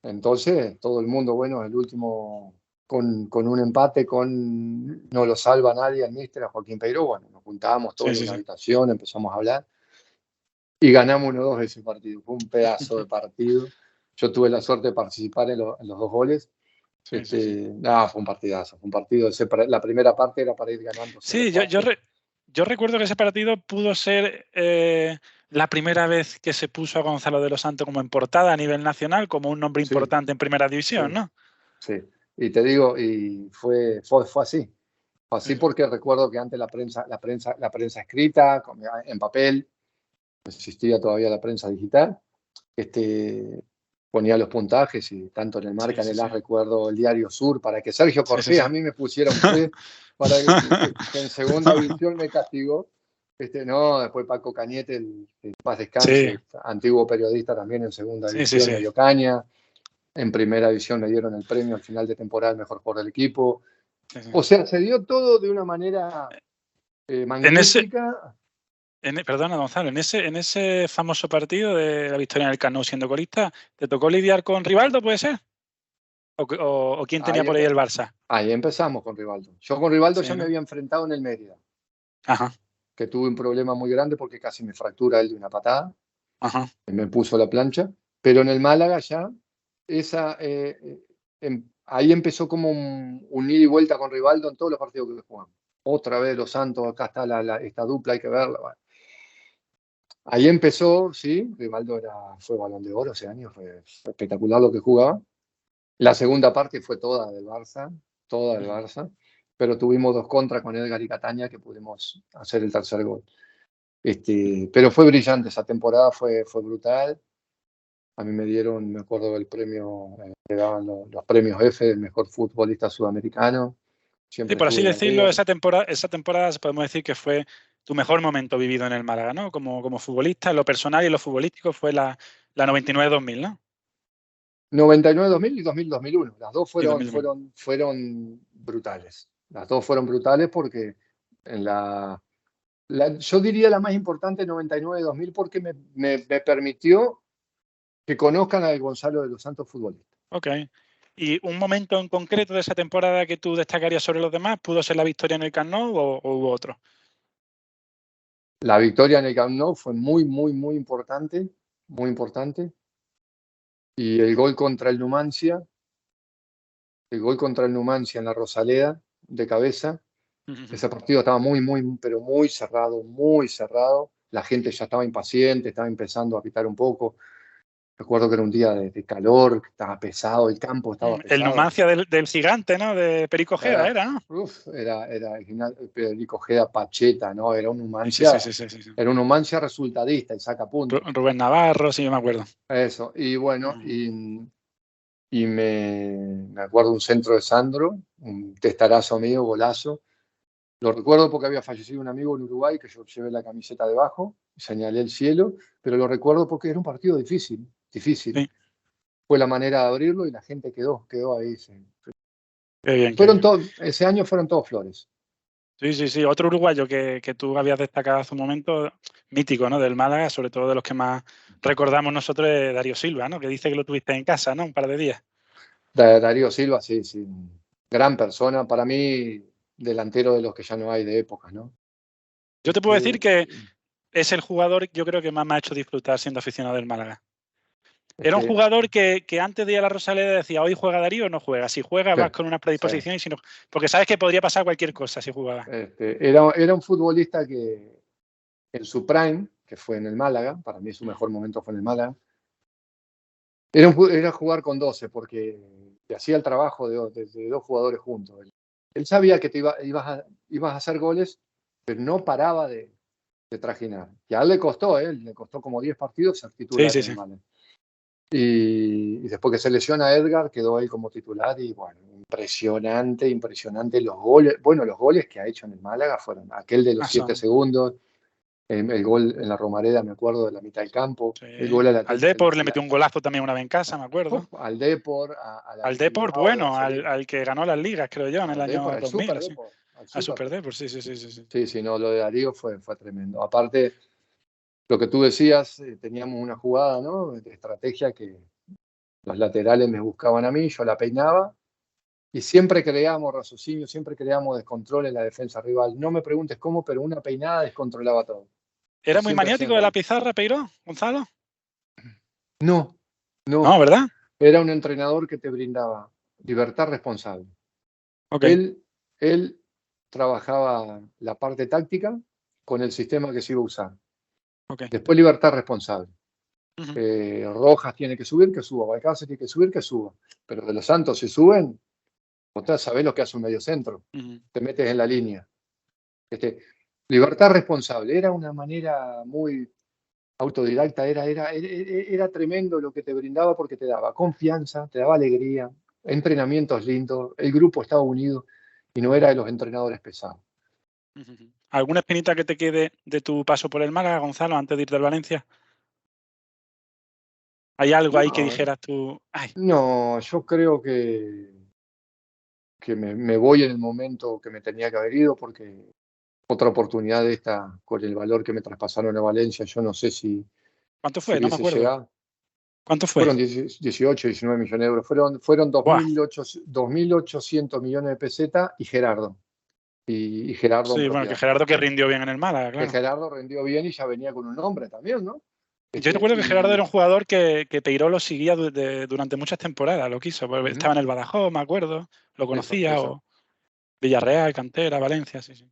Entonces, todo el mundo, bueno, el último con un empate, no lo salva nadie, el míster, a Joaquín Peiró. Bueno, nos juntábamos todos en una habitación, empezamos a hablar y ganamos 1-2 ese partido. Fue un pedazo de partido. Yo tuve la suerte de participar en los 2 goles. Fue un partidazo. Fue un partido. La primera parte era para ir ganando. Sí, yo recuerdo que ese partido pudo ser la primera vez que se puso a Gonzalo de los Santos como en portada a nivel nacional, como un nombre importante en primera división, ¿no? Sí, y te digo, y fue así. Fue así porque recuerdo que antes la prensa escrita, en papel, no existía todavía la prensa digital, ponía los puntajes y tanto en el Marca, en el AS, recuerdo el Diario Sur, para que Sergio Cortés a mí me pusiera un pre, para que en segunda división me castigó. Después Paco Cañete, el paz descanse, antiguo periodista también en segunda división, medio caña. En primera división le dieron el premio al final de temporada al mejor jugador del equipo. Sí. O sea, se dio todo de una manera magnífica. Perdona, Gonzalo, en ese famoso partido de la victoria en el Camp Nou siendo colista, ¿te tocó lidiar con Rivaldo, puede ser? ¿O quién tenía por ahí el Barça? Ahí empezamos con Rivaldo. Yo con Rivaldo Sí, ya ¿no? me había enfrentado en el Mérida, Ajá, que tuve un problema muy grande porque casi me fractura él de una patada, ajá. y me puso la plancha, pero en el Málaga ya, ahí empezó como un ida y vuelta con Rivaldo en todos los partidos que jugamos. Otra vez Los Santos, acá está esta dupla, hay que verla. Bueno. Ahí empezó, sí, Rivaldo fue Balón de Oro ese año, fue espectacular lo que jugaba. La segunda parte fue toda del Barça, pero tuvimos 2 contras con Edgar y Cataña que pudimos hacer el tercer gol. Pero fue brillante, esa temporada fue brutal. A mí me acuerdo del premio, le daban los premios F del mejor futbolista sudamericano. Sí, Siempre por así estuve ahí decirlo, arriba. esa temporada podemos decir que fue tu mejor momento vivido en el Málaga, ¿no? Como futbolista, en lo personal y en lo futbolístico fue la 99-2000, ¿no? 99-2000 y 2000-2001. Las dos Y 2000. fueron brutales. Las dos fueron brutales porque yo diría la más importante 99-2000 porque me permitió que conozcan al Gonzalo de los Santos futbolista. Ok. ¿Y un momento en concreto de esa temporada que tú destacarías sobre los demás? ¿Pudo ser la victoria en el Camp Nou o hubo otro? La victoria en el Camp Nou fue muy, muy, muy importante, muy importante. Y el gol contra el Numancia en la Rosaleda de cabeza. Ese partido estaba muy, muy, pero muy cerrado, muy cerrado. La gente ya estaba impaciente, estaba empezando a pitar un poco. Recuerdo que era un día de calor, que estaba pesado, el campo estaba El pesado. Numancia del gigante, ¿no? De Perico Ojeda era, ¿no? Era Federico Ojeda Pacheta, ¿no? Era un Sí. Numancia resultadista y saca puntos. Rubén Navarro, sí, yo me acuerdo. Eso, y bueno, y me acuerdo un centro de Sandro, un testarazo mío, golazo. Lo recuerdo porque había fallecido un amigo en Uruguay que yo llevé la camiseta debajo, señalé el cielo, pero lo recuerdo porque era un partido difícil. Sí. Fue la manera de abrirlo y la gente quedó ahí. Sí. Qué bien. Ese año fueron todos flores. Sí. Otro uruguayo que tú habías destacado hace un momento, mítico, ¿no? Del Málaga, sobre todo de los que más recordamos nosotros, es Darío Silva, ¿no? Que dice que lo tuviste en casa, ¿no? Un par de días. Darío Silva, sí. Gran persona. Para mí, delantero de los que ya no hay de épocas, ¿no? Yo te puedo decir que es el jugador, yo creo que más me ha hecho disfrutar siendo aficionado del Málaga. Era un jugador que antes de ir a la Rosaleda decía, hoy juega Darío o no juega. Si juega, vas con una predisposición, y si no, porque sabes que podría pasar cualquier cosa si jugaba. Era un futbolista que en su prime, que fue en el Málaga, para mí su mejor momento fue en el Málaga, era jugar con 12, porque te hacía el trabajo de 2 jugadores juntos. Él sabía que ibas a hacer goles, pero no paraba de trajinar. Y a él le costó como 10 partidos ser titular en el Málaga. Y después que se lesiona Edgar, quedó él como titular y bueno, impresionante los goles. Bueno, los goles que ha hecho en el Málaga fueron aquel de los 7 segundos, el gol en la Romareda, me acuerdo, de la mitad del campo. Sí. El gol al Depor le metió un golazo también una vez en casa, me acuerdo. Al Depor, al Depor, bueno, al que ganó las ligas, creo yo, en el año 2000. Al Super Depor, sí. Sí, no, lo de Darío fue tremendo. Aparte, lo que tú decías, teníamos una jugada, ¿no? De estrategia que los laterales me buscaban a mí, yo la peinaba y siempre creábamos raciocinio, siempre creábamos descontrol en la defensa rival. No me preguntes cómo, pero una peinada descontrolaba todo. ¿Era muy maniático de la pizarra, Peiró, Gonzalo? No, ¿verdad? Era un entrenador que te brindaba libertad responsable. Okay. Él trabajaba la parte táctica con el sistema que se iba a usar. Okay. Después libertad responsable. Rojas tiene que subir, que suba. Balcácer tiene que subir, que suba. Pero de los Santos, si suben, vos sabés lo que hace un mediocentro. Te metes en la línea. Libertad responsable. Era una manera muy autodidacta. Era tremendo lo que te brindaba porque te daba confianza, te daba alegría, entrenamientos lindos. El grupo estaba unido y no era de los entrenadores pesados. ¿Alguna espinita que te quede de tu paso por el Málaga, Gonzalo, antes de ir del Valencia? ¿Hay algo ahí que dijeras tú? Ay. No, yo creo que que me voy en el momento que me tenía que haber ido, porque otra oportunidad de esta, con el valor que me traspasaron a Valencia, yo no sé ¿Cuánto si fue? No me hubiese acuerdo. llegado. ¿Cuánto fue? Fueron 18, 19 millones de euros. Fueron Buah, 2.800 millones de pesetas y Gerardo. Y Gerardo en sí, bueno, que propiedad. Gerardo que rindió bien en el Málaga, Que claro. Gerardo rindió bien y ya venía con un nombre también, ¿no? Yo recuerdo que Gerardo era un Y jugador que Peiró lo seguía durante muchas temporadas, lo quiso, porque ujú, estaba en el Badajoz, me acuerdo, lo conocía, eso. o Villarreal, Cantera, Valencia, sí, sí.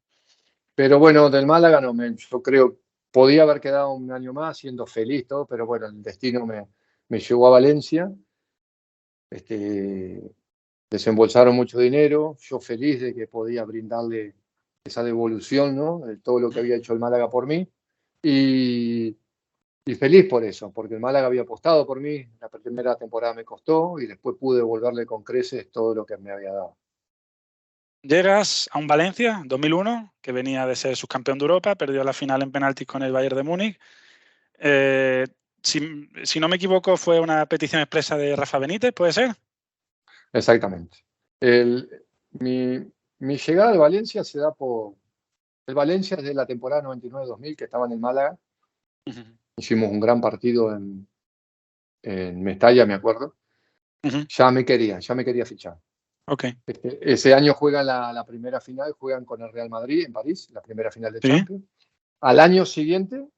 Pero bueno, del Málaga no yo creo, podía haber quedado un año más siendo feliz todo, pero bueno, el destino me llevó a Valencia. Este, desembolsaron mucho dinero, yo feliz de que podía brindarle esa devolución, ¿no? De todo lo que había hecho el Málaga por mí. Y, y feliz por eso, porque el Málaga había apostado por mí, la primera temporada me costó y después pude devolverle con creces todo lo que me había dado. Llegas a un Valencia, 2001, que venía de ser subcampeón de Europa, perdió la final en penaltis con el Bayern de Múnich. Eh, si no me equivoco, fue una petición expresa de Rafa Benítez, ¿puede ser? Exactamente. Mi, mi llegada al Valencia se da por... El Valencia es de la temporada 99-2000, que estaba en el Málaga. Ujú, Hicimos un gran partido en Mestalla, me acuerdo. ujú, Ya me quería fichar. ok, Ese año juegan la primera final, juegan con el Real Madrid en París, la primera final de sí, Champions. Al año siguiente,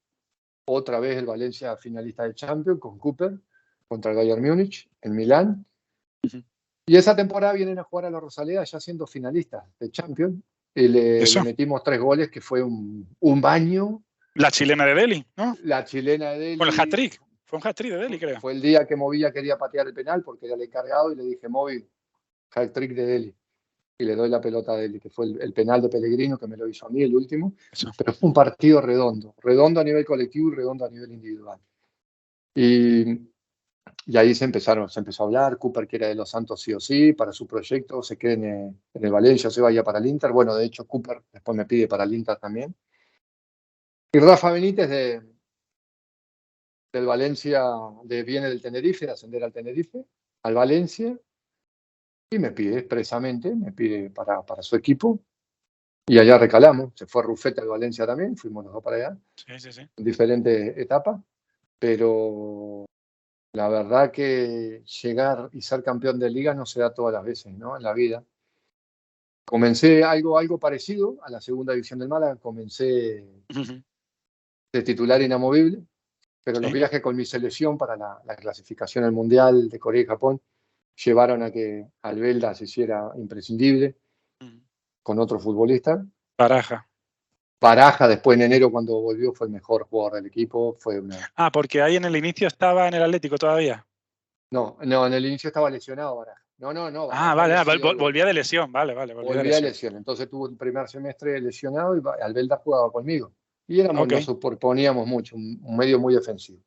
otra vez el Valencia finalista de Champions con Cooper contra el Bayern Múnich en Milán. ujú. Y esa temporada vienen a jugar a la Rosaleda ya siendo finalistas de Champions. Y le Eso, metimos 3 goles, que fue un baño. la chilena de Delhi, ¿no? La chilena de Fue el Delhi, hat-trick, fue un hat-trick de Delhi, creo. fue el día que Movilla quería patear el penal porque era el encargado y le dije, Movi, hat-trick de Delhi. Y le doy la pelota a Delhi, que fue el penal de Pellegrino, que me lo hizo a mí el último. Eso. Pero fue un partido redondo a nivel colectivo y redondo a nivel individual. Y ahí se empezó a hablar, Cooper que era de Los Santos sí o sí, para su proyecto, se quede en el Valencia, se vaya para el Inter. Bueno, de hecho Cooper después me pide para el Inter también. Y Rafa Benítez del Valencia, viene del Tenerife, de ascender al Tenerife, al Valencia, y me pide expresamente, me pide para su equipo. Y allá recalamos, se fue Rufete al Valencia también, fuimos los dos para allá, Sí, sí, sí. en diferentes etapas, pero la verdad que llegar y ser campeón de liga no se da todas las veces, ¿no? En la vida. Comencé algo parecido a la segunda división del Málaga, comencé Ujú, de titular inamovible, pero los sí. viajes con mi selección para la clasificación al Mundial de Corea y Japón llevaron a que Albelda se hiciera imprescindible Ujú. con otro futbolista. Baraja. Baraja, después en enero cuando volvió, fue el mejor jugador del equipo. Fue una... Ah, porque ahí en el inicio estaba en el Atlético todavía. No, en el inicio estaba lesionado Baraja. No, Ah, Baraja vale, había sido volvía de lesión, vale, volvía de volvía de lesión. lesión. Entonces tuvo el primer semestre lesionado y Albelda jugaba conmigo. Y Ok, nos superponíamos mucho, un medio muy defensivo.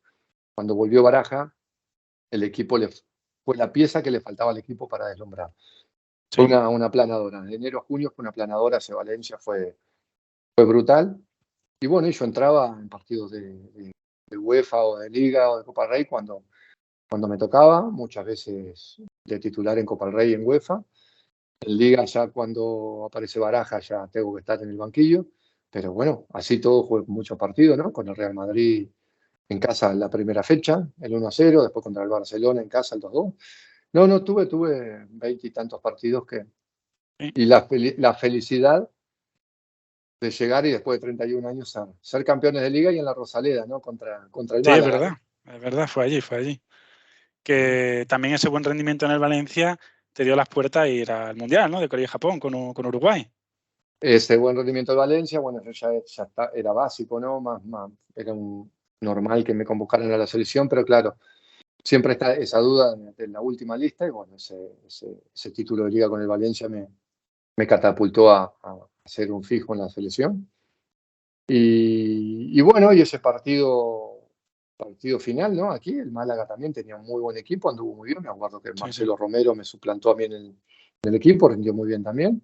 Cuando volvió Baraja, el equipo fue la pieza que le faltaba al equipo para deslumbrar. Fue sí. una planadora. De enero a junio fue una planadora hacia Valencia, fue brutal. Y bueno, yo entraba en partidos de UEFA o de Liga o de Copa del Rey cuando me tocaba, muchas veces de titular en Copa del Rey y en UEFA. En Liga ya cuando aparece Baraja ya tengo que estar en el banquillo. Pero bueno, así todo jugué muchos partidos, ¿no? Con el Real Madrid en casa la primera fecha, el 1-0, después contra el Barcelona en casa el 2-2. No, tuve 20 y tantos partidos Sí, y la felicidad de llegar y después de 31 años a ser campeones de liga y en la Rosaleda, ¿no? Contra el sí, Málaga, ¿no? es verdad, fue allí, fue allí. Que también ese buen rendimiento en el Valencia te dio las puertas a ir al Mundial, ¿no? De Corea y Japón con Uruguay. Ese buen rendimiento de Valencia, bueno, yo era básico, ¿no? Era normal que me convocaran a la selección, pero claro, siempre está esa duda de la última lista y bueno, ese título de liga con el Valencia me catapultó a ser un fijo en la selección. Y bueno, y ese partido final, ¿no? Aquí el Málaga también tenía un muy buen equipo, anduvo muy bien. Me acuerdo que Sí, sí. Marcelo Romero me suplantó a mí en el equipo, rindió muy bien también.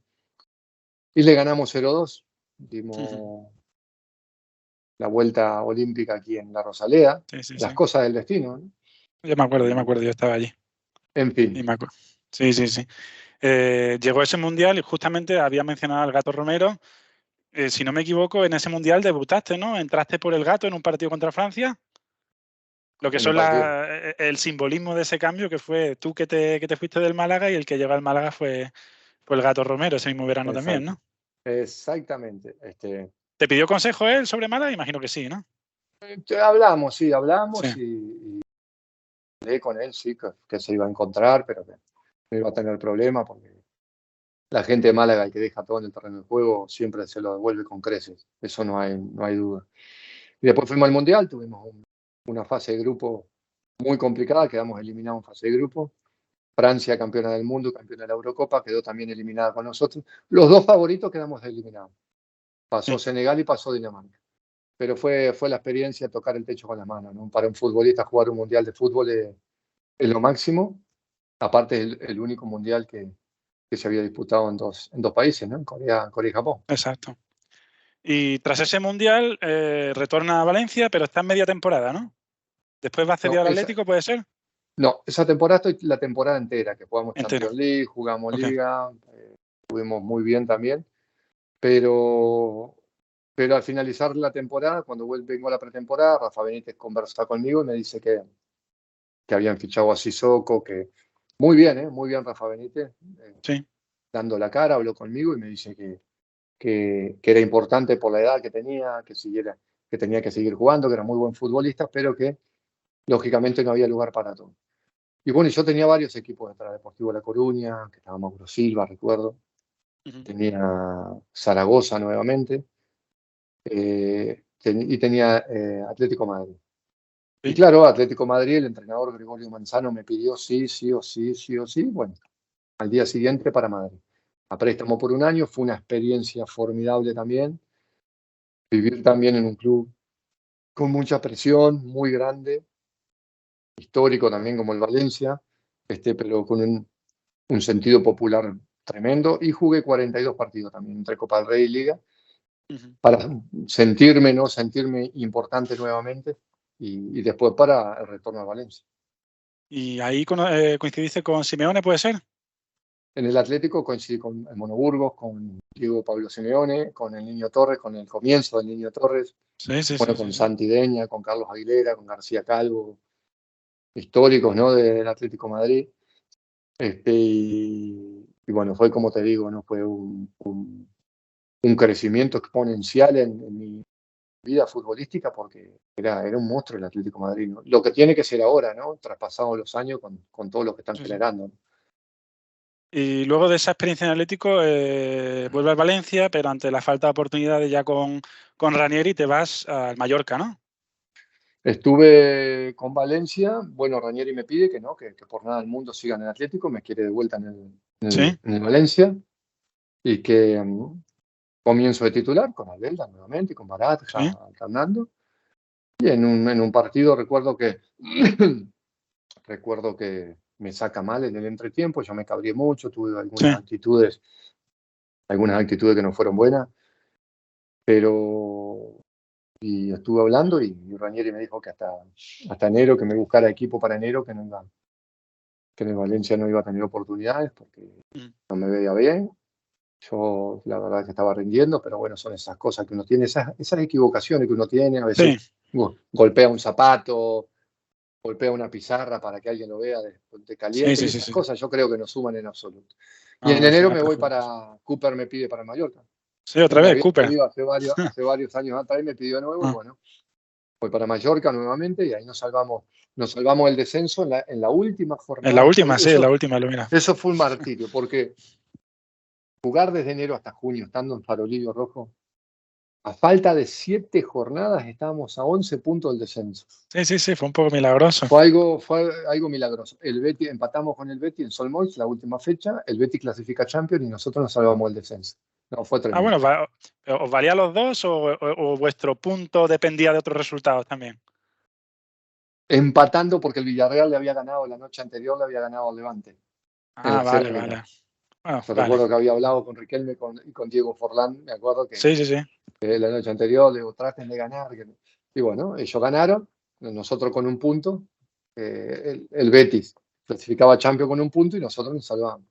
Y le ganamos 0-2. Ujú. Dimos la vuelta olímpica aquí en la Rosaleda. Sí, sí, Las sí. cosas del destino, ¿no? Yo me acuerdo, yo estaba allí. En Y fin. me acuerdo. Sí, sí, sí. llegó ese mundial y justamente había mencionado al Gato Romero. Si no me equivoco, en ese mundial debutaste, ¿no? Entraste por el Gato en un partido contra Francia. Lo que son el simbolismo de ese cambio, que fue tú que te fuiste del Málaga y el que llegó al Málaga fue el Gato Romero ese mismo verano. Exacto. También, ¿no? Exactamente. ¿Te pidió consejo él sobre Málaga? Imagino que sí, ¿no? Hablamos Sí. y hablé con él, sí, que se iba a encontrar, pero que no iba a tener problema porque la gente de Málaga, el que deja todo en el terreno de juego, siempre se lo devuelve con creces. Eso no hay duda. Y después fuimos al Mundial, tuvimos una fase de grupo muy complicada, quedamos eliminados en fase de grupo. Francia, campeona del mundo, campeona de la Eurocopa, quedó también eliminada con nosotros. Los dos favoritos quedamos eliminados. Pasó Senegal y pasó Dinamarca. Pero fue la experiencia de tocar el techo con las manos, ¿no? Para un futbolista jugar un mundial de fútbol es lo máximo. Aparte es el único mundial que se había disputado en dos países, ¿no? En Corea y Japón. Exacto. Y tras ese mundial retorna a Valencia, pero está en media temporada, ¿no? Después va a cedido al Atlético, ¿puede ser? No, esa temporada estoy la temporada entera, que jugamos Entera. Champions League, jugamos Liga, estuvimos muy bien también, pero al finalizar la temporada, cuando vengo a la pretemporada, Rafa Benítez conversa conmigo y me dice que habían fichado a Sissoko, que muy bien Rafa Benítez, Sí. dando la cara, habló conmigo y me dice que era importante por la edad que tenía, que tenía que seguir jugando, que era muy buen futbolista, pero que lógicamente no había lugar para todo. Y bueno, yo tenía varios equipos detrás, Deportivo La Coruña, que estaba Mauro Silva, recuerdo. Tenía Zaragoza nuevamente. Y tenía Atlético Madrid. Sí. Y claro, Atlético Madrid, el entrenador Gregorio Manzano me pidió sí o sí. Bueno, al día siguiente para Madrid. A préstamo por un año, fue una experiencia formidable también. Vivir también en un club con mucha presión, muy grande, histórico también como el Valencia, pero con un sentido popular tremendo, y jugué 42 partidos también entre Copa del Rey y Liga para sentirme importante nuevamente y después para el retorno a Valencia. ¿Y ahí coincidiste con Simeone, puede ser? En el Atlético coincidí con el Mono Burgos, con Diego Pablo Simeone, con el Niño Torres, con el comienzo del Niño Torres, con Santi Deña, con Carlos Aguilera, con García Calvo, históricos, ¿no?, del Atlético Madrid. Y bueno, fue como te digo, ¿no? Fue un crecimiento exponencial en mi vida futbolística porque era un monstruo el Atlético de Madrid, ¿no? Lo que tiene que ser ahora, ¿no? Traspasados los años con todo lo que están generando, ¿no? Y luego de esa experiencia en Atlético, vuelve al Valencia, pero ante la falta de oportunidades ya con Ranieri te vas al Mallorca, ¿no? Estuve con Valencia, bueno, Ranieri me pide que no, que por nada del mundo siga en el Atlético, me quiere de vuelta en el Valencia, y que comienzo de titular con Albelda nuevamente, con Barat, alternando, y en un partido recuerdo que me saca mal en el entretiempo, yo me cabré mucho, tuve algunas actitudes que no fueron buenas, y estuve hablando y Ranieri me dijo que hasta enero, que me buscara equipo para enero, que en el Valencia no iba a tener oportunidades porque no me veía bien. Yo la verdad que estaba rindiendo, pero bueno, son esas cosas que uno tiene, esas equivocaciones que uno tiene, a veces golpea un zapato, golpea una pizarra para que alguien lo vea de caliente, y esas cosas yo creo que no suman en absoluto. Y en enero me voy Cooper me pide para Mallorca. Sí, otra vez, Cooper. Hace varios años atrás me pidió de nuevo, y bueno, voy para Mallorca nuevamente y ahí nos salvamos el descenso en la última jornada. En la última, en la última, mira. Eso fue un martirio, porque jugar desde enero hasta junio, estando en farolillo rojo, a falta de 7 jornadas estábamos a 11 puntos del descenso. Sí, fue un poco milagroso. Fue algo milagroso. El Betis, empatamos con el Betis en Solmois la última fecha, el Betis clasifica Champions y nosotros nos salvamos el descenso. No, fue tremendo. Bueno, ¿os valía los dos o vuestro punto dependía de otros resultados también? Empatando porque el Villarreal le había ganado la noche anterior, le había ganado al Levante. Vale. Bueno, recuerdo que había hablado con Riquelme y con Diego Forlán, me acuerdo que la noche anterior le digo, traten de ganar. Y bueno, ellos ganaron, nosotros con un punto, el Betis clasificaba Champions con un punto y nosotros nos salvamos.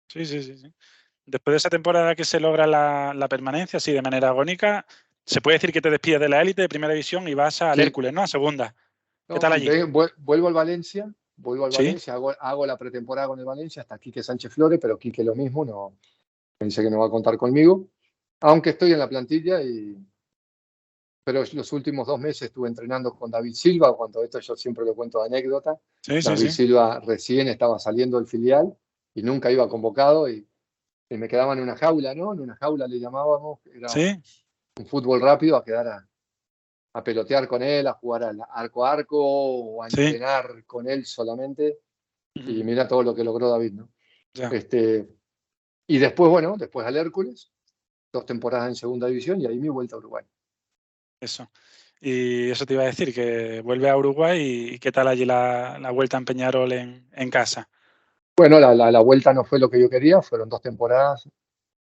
Sí, sí, sí, sí. Después de esa temporada que se logra la permanencia, así de manera agónica, se puede decir que te despides de la élite de primera división y vas al Sí, Hércules, ¿no? A segunda. ¿Qué no, tal allí? vuelvo al Sí, Valencia, hago la pretemporada con el Valencia, hasta Quique Sánchez Flores, pero Quique lo mismo, no, pensé que no va a contar conmigo, aunque estoy en la plantilla, pero los últimos 2 meses estuve entrenando con David Silva, cuando esto yo siempre lo cuento de anécdota. sí, sí, David sí. Silva recién estaba saliendo del filial y nunca iba convocado y me quedaba en una jaula, ¿no? En una jaula le llamábamos, era Sí, un fútbol rápido, a quedar a pelotear con él, a jugar al arco a arco o a sí. entrenar con él solamente. Y Ujú, mira todo lo que logró David, ¿no? ya, Este, y después, bueno, después al Hércules, 2 temporadas en segunda división y ahí mi vuelta a Uruguay. eso. Y eso te iba a decir, que vuelve a Uruguay y ¿qué tal allí la vuelta en Peñarol en casa? Bueno, la vuelta no fue lo que yo quería, fueron 2 temporadas,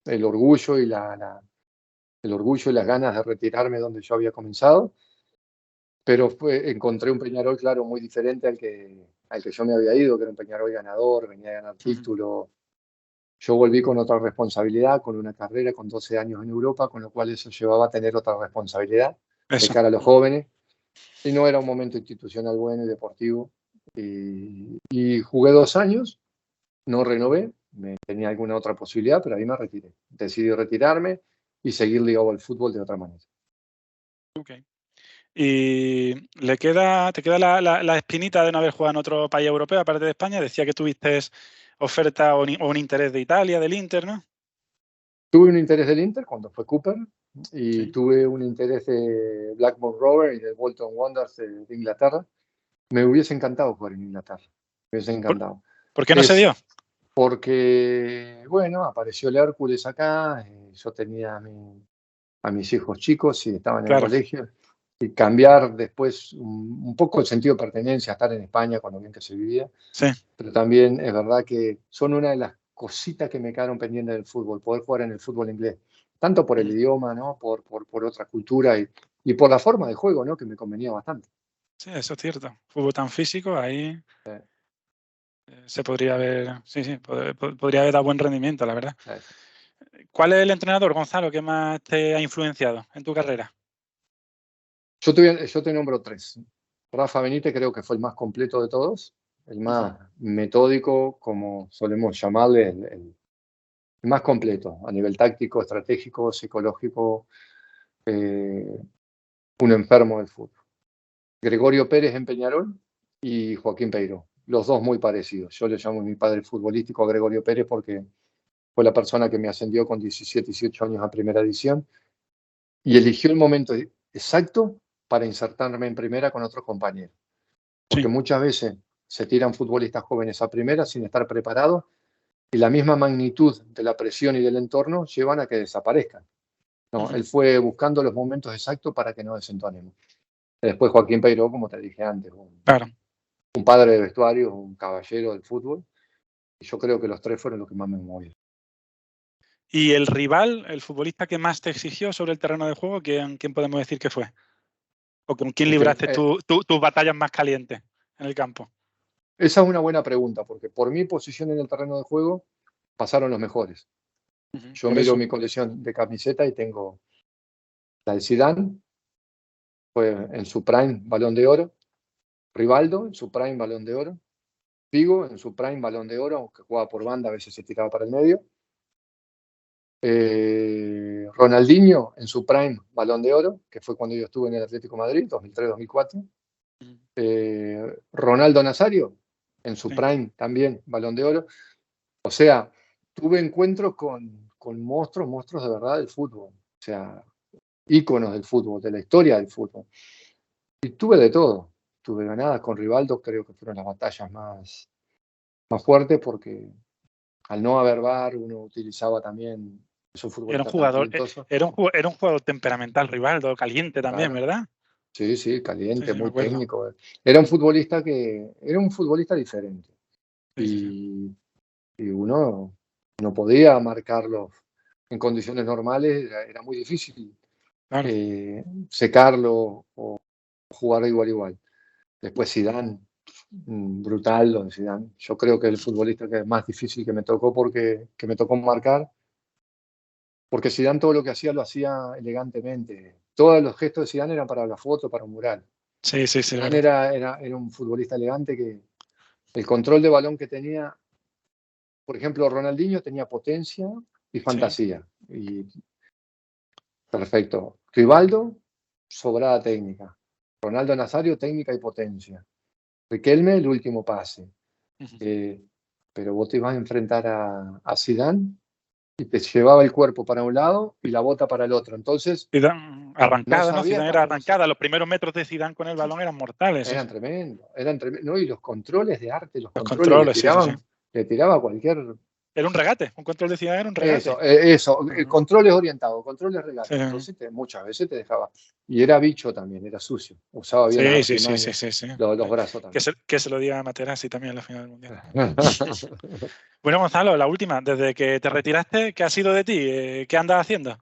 el orgullo y el orgullo y las ganas de retirarme donde yo había comenzado, pero encontré un Peñarol, claro, muy diferente al que yo me había ido, que era un Peñarol ganador, venía a ganar Ujú, título. Yo volví con otra responsabilidad, con una carrera, con 12 años en Europa, con lo cual eso llevaba a tener otra responsabilidad de eso. cara a los Ujú, jóvenes, y no era un momento institucional bueno y deportivo. Y jugué 2 años, no renové, tenía alguna otra posibilidad, pero ahí me retiré. Decidí retirarme y seguir ligado al fútbol de otra manera. ok. ¿Y te queda la espinita de no haber jugado en otro país europeo aparte de España? Decía que tuviste oferta o un interés de Italia, del Inter, ¿no? Tuve un interés del Inter cuando fue Cooper y Sí. tuve un interés de Blackburn Rovers y del Bolton Wanderers de Inglaterra. Me hubiese encantado jugar en Inglaterra, me hubiese ¿Por, encantado. por qué no se Es dio? porque, bueno, apareció el Hércules acá, yo tenía a mis hijos chicos y estaban en el Claro, colegio, y cambiar después un poco el sentido de pertenencia, estar en España cuando bien que se vivía, sí. pero también es verdad que son una de las cositas que me quedaron pendientes del fútbol, poder jugar en el fútbol inglés, tanto por el Ujú. idioma, ¿no? Por otra cultura y por la forma de juego, ¿no? Que me convenía bastante. Sí, eso es cierto. Fútbol tan físico, ahí Eh, se podría haber, sí, sí, podría haber dado buen rendimiento, la verdad. eh. ¿Cuál es el entrenador, Gonzalo, que más te ha influenciado en tu carrera? Yo te nombro tres. Rafa Benítez creo que fue el más completo de todos, el Ujú. más metódico, como solemos llamarle, el más completo a nivel táctico, estratégico, psicológico, eh, un enfermo del fútbol. Gregorio Pérez en Peñarol y Joaquín Peiró, los dos muy parecidos. Yo le llamo mi padre futbolístico a Gregorio Pérez porque fue la persona que me ascendió con 17, 18 años a primera división y eligió el momento exacto para insertarme en primera con otros compañeros. Porque Sí. muchas veces se tiran futbolistas jóvenes a primera sin estar preparados y la misma magnitud de la presión y del entorno llevan a que desaparezcan. No, Ujú. él fue buscando los momentos exactos para que no desentonemos. Después Joaquín Peiró, como te dije antes, Claro. un padre de vestuario, un caballero del fútbol. Y yo creo que los tres fueron los que más me movieron. ¿Y el rival, el futbolista que más te exigió sobre el terreno de juego, quién podemos decir que fue? ¿O con quién libraste tus batallas más calientes en el campo? Esa es una buena pregunta, porque por mi posición en el terreno de juego pasaron los mejores. Ujú, Yo por miro eso. mi colección de camisetas y tengo la de Zidane, fue en su prime Balón de Oro. Rivaldo en su prime Balón de Oro. Figo en su prime Balón de Oro, aunque jugaba por banda, a veces se tiraba para el medio. Ronaldinho en su prime Balón de Oro, que fue cuando yo estuve en el Atlético de Madrid, 2003-2004. Ujú, Ronaldo Nazario en su sí, prime también Balón de Oro. O sea, tuve encuentros con monstruos de verdad del fútbol. O sea, íconos del fútbol, de la historia del fútbol. Y tuve de todo. Tuve ganadas con Rivaldo, creo que fueron las batallas más fuertes porque al no haber VAR uno utilizaba también esos era un futbolistas tan jugador, talentosos. era un jugador temperamental, Rivaldo, caliente también, Claro. ¿verdad? Sí, sí, Sí, caliente, sí, me muy acuerdo. técnico. Era un futbolista diferente. Sí, sí, sí. Y, y uno no podía marcarlo en condiciones normales, era muy difícil Claro. secarlo o jugar igual igual. Después Zidane, brutal lo de Zidane. Yo creo que el futbolista que es más difícil que me tocó que me tocó marcar, porque Zidane todo lo que hacía lo hacía elegantemente. Todos los gestos de Zidane eran para la foto, para un mural. Sí, Zidane era un futbolista elegante que el control de balón que tenía, por ejemplo, Ronaldinho tenía potencia y fantasía. Y perfecto. Rivaldo, sobrada técnica. Ronaldo Nazario, técnica y potencia. Riquelme, el último pase. Pero vos te ibas a enfrentar a Zidane y te llevaba el cuerpo para un lado y la bota para el otro. Entonces, arrancada, ¿no? Zidane era arrancada. Los primeros metros de Zidane con el balón eran mortales. Eran tremendos. ¿No? Y los controles de arte, los controles le tiraba cualquier... Era un regate, un control de Zidane era un regate. Eso, controles orientados, controles regates. Sí. Entonces muchas veces te dejaba. Y era bicho también, era sucio. Usaba bien los brazos también. Que se lo diga a Materazzi también en la final del Mundial. Bueno, Gonzalo, la última. Desde que te retiraste, ¿qué ha sido de ti? ¿Qué andas haciendo?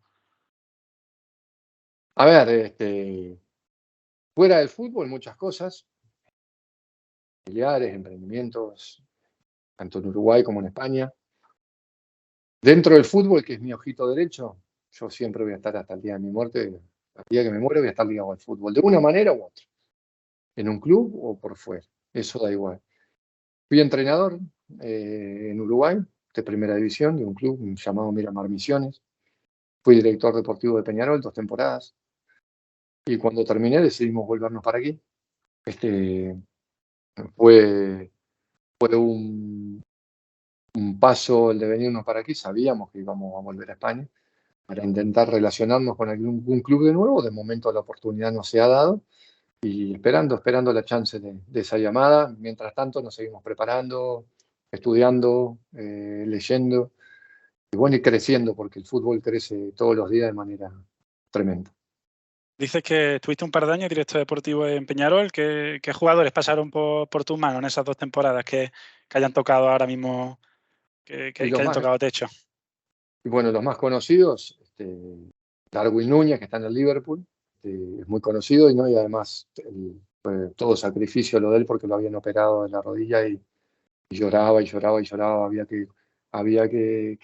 A ver, fuera del fútbol, muchas cosas. Familiares, emprendimientos, tanto en Uruguay como en España. Dentro del fútbol, que es mi ojito derecho, yo siempre voy a estar hasta el día de mi muerte, el día que me muero voy a estar ligado al fútbol, de una manera u otra, en un club o por fuera, eso da igual. Fui entrenador en Uruguay, de primera división, de un club llamado Miramar Misiones. Fui director deportivo de Peñarol 2 temporadas. Y cuando terminé decidimos volvernos para aquí. Fue un paso el de venirnos para aquí, sabíamos que íbamos a volver a España para intentar relacionarnos con algún club de nuevo. De momento la oportunidad no se ha dado y esperando la chance de esa llamada. Mientras tanto nos seguimos preparando, estudiando, leyendo y bueno, y creciendo, porque el fútbol crece todos los días de manera tremenda. Dices que estuviste un par de años director deportivo en Peñarol. ¿Qué jugadores pasaron por tus manos en esas 2 temporadas que hayan tocado ahora mismo, que hayan tocado techo? Y bueno, los más conocidos, Darwin Núñez, que está en el Liverpool, es muy conocido, y además todo sacrificio lo de él porque lo habían operado de la rodilla y lloraba. Había que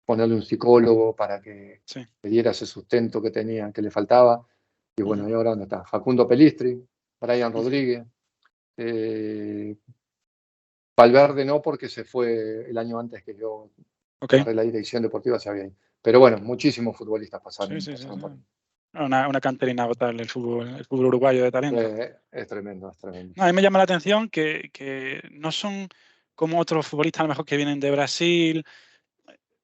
ponerle un psicólogo para que le diera ese sustento que le faltaba. Y bueno, ¿y ahora dónde está? Facundo Pelistri, Brian Rodríguez, Valverde no, porque se fue el año antes que yo agarré la dirección deportiva, se había ido. Pero bueno, muchísimos futbolistas pasaron. Por ahí. Una cantera inagotable el fútbol uruguayo de talento. Es tremendo. A mí me llama la atención que no son como otros futbolistas a lo mejor que vienen de Brasil.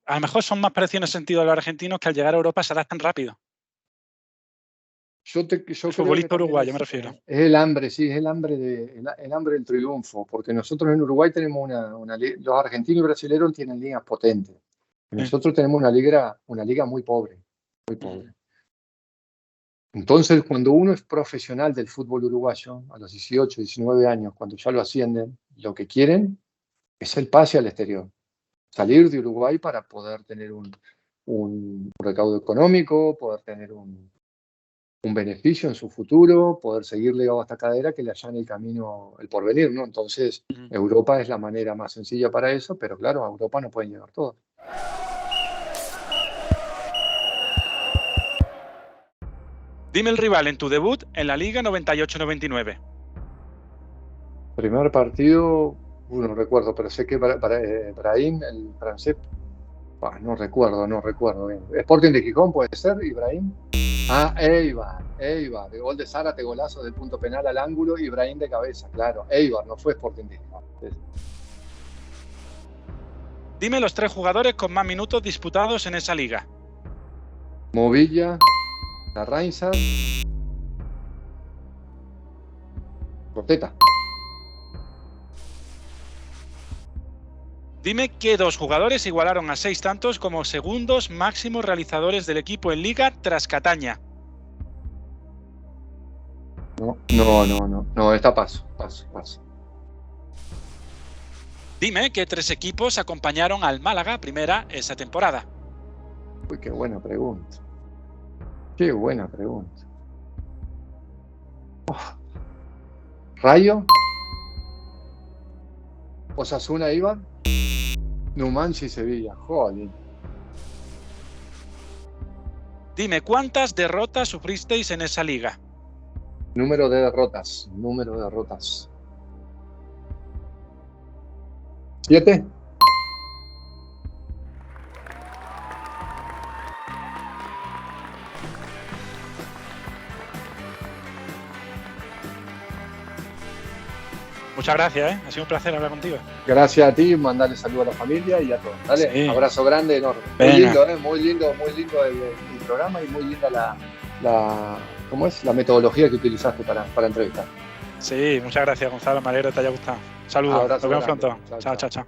A lo mejor son más parecidos en el sentido de los argentinos, que al llegar a Europa se adaptan rápido. El futbolista uruguayo me refiero. Es el hambre, sí, es el hambre del triunfo, porque nosotros en Uruguay tenemos los argentinos y brasileños tienen ligas potentes. Nosotros tenemos una liga muy pobre, muy pobre. Entonces, cuando uno es profesional del fútbol uruguayo, a los 18, 19 años, cuando ya lo ascienden, lo que quieren es el pase al exterior. Salir de Uruguay para poder tener un recaudo económico, poder tener un beneficio en su futuro, poder seguir ligado a esta cadera que le allane el camino, el porvenir, ¿no? Entonces, Europa es la manera más sencilla para eso, pero claro, a Europa no pueden llegar todos. Dime el rival en tu debut en la Liga 98-99. Primer partido, no recuerdo, pero sé que Brahim, el francés, no recuerdo bien. Sporting de Gijón puede ser, Ibrahim. Eibar, de gol de Zárate, golazo del punto penal al ángulo, Ibrahim de cabeza, claro. Eibar, no fue Sporting de Gijón. Dime los 3 jugadores con más minutos disputados en esa liga. Movilla, Larrainza, Roteta. Dime qué 2 jugadores igualaron a 6 tantos como segundos máximos realizadores del equipo en Liga tras Cataña. No, esta paso. Dime qué 3 equipos acompañaron al Málaga primera esa temporada. Uy, qué buena pregunta. Rayo, Osasuna iba. Numancia y Sevilla. Joder. Dime, ¿cuántas derrotas sufristeis en esa liga? Número de derrotas. 7. Muchas gracias, ¿eh? Ha sido un placer hablar contigo. Gracias a ti, mandarle saludo a la familia y a todos. Dale, Sí. abrazo grande, enorme. Venga. Muy lindo el programa y muy linda ¿cómo es? La metodología que utilizaste para entrevistar. Sí, muchas gracias, Gonzalo. Me alegro que te haya gustado. Saludos. Abrazo Nos vemos grande. pronto. Chao, Chao, chao, chao.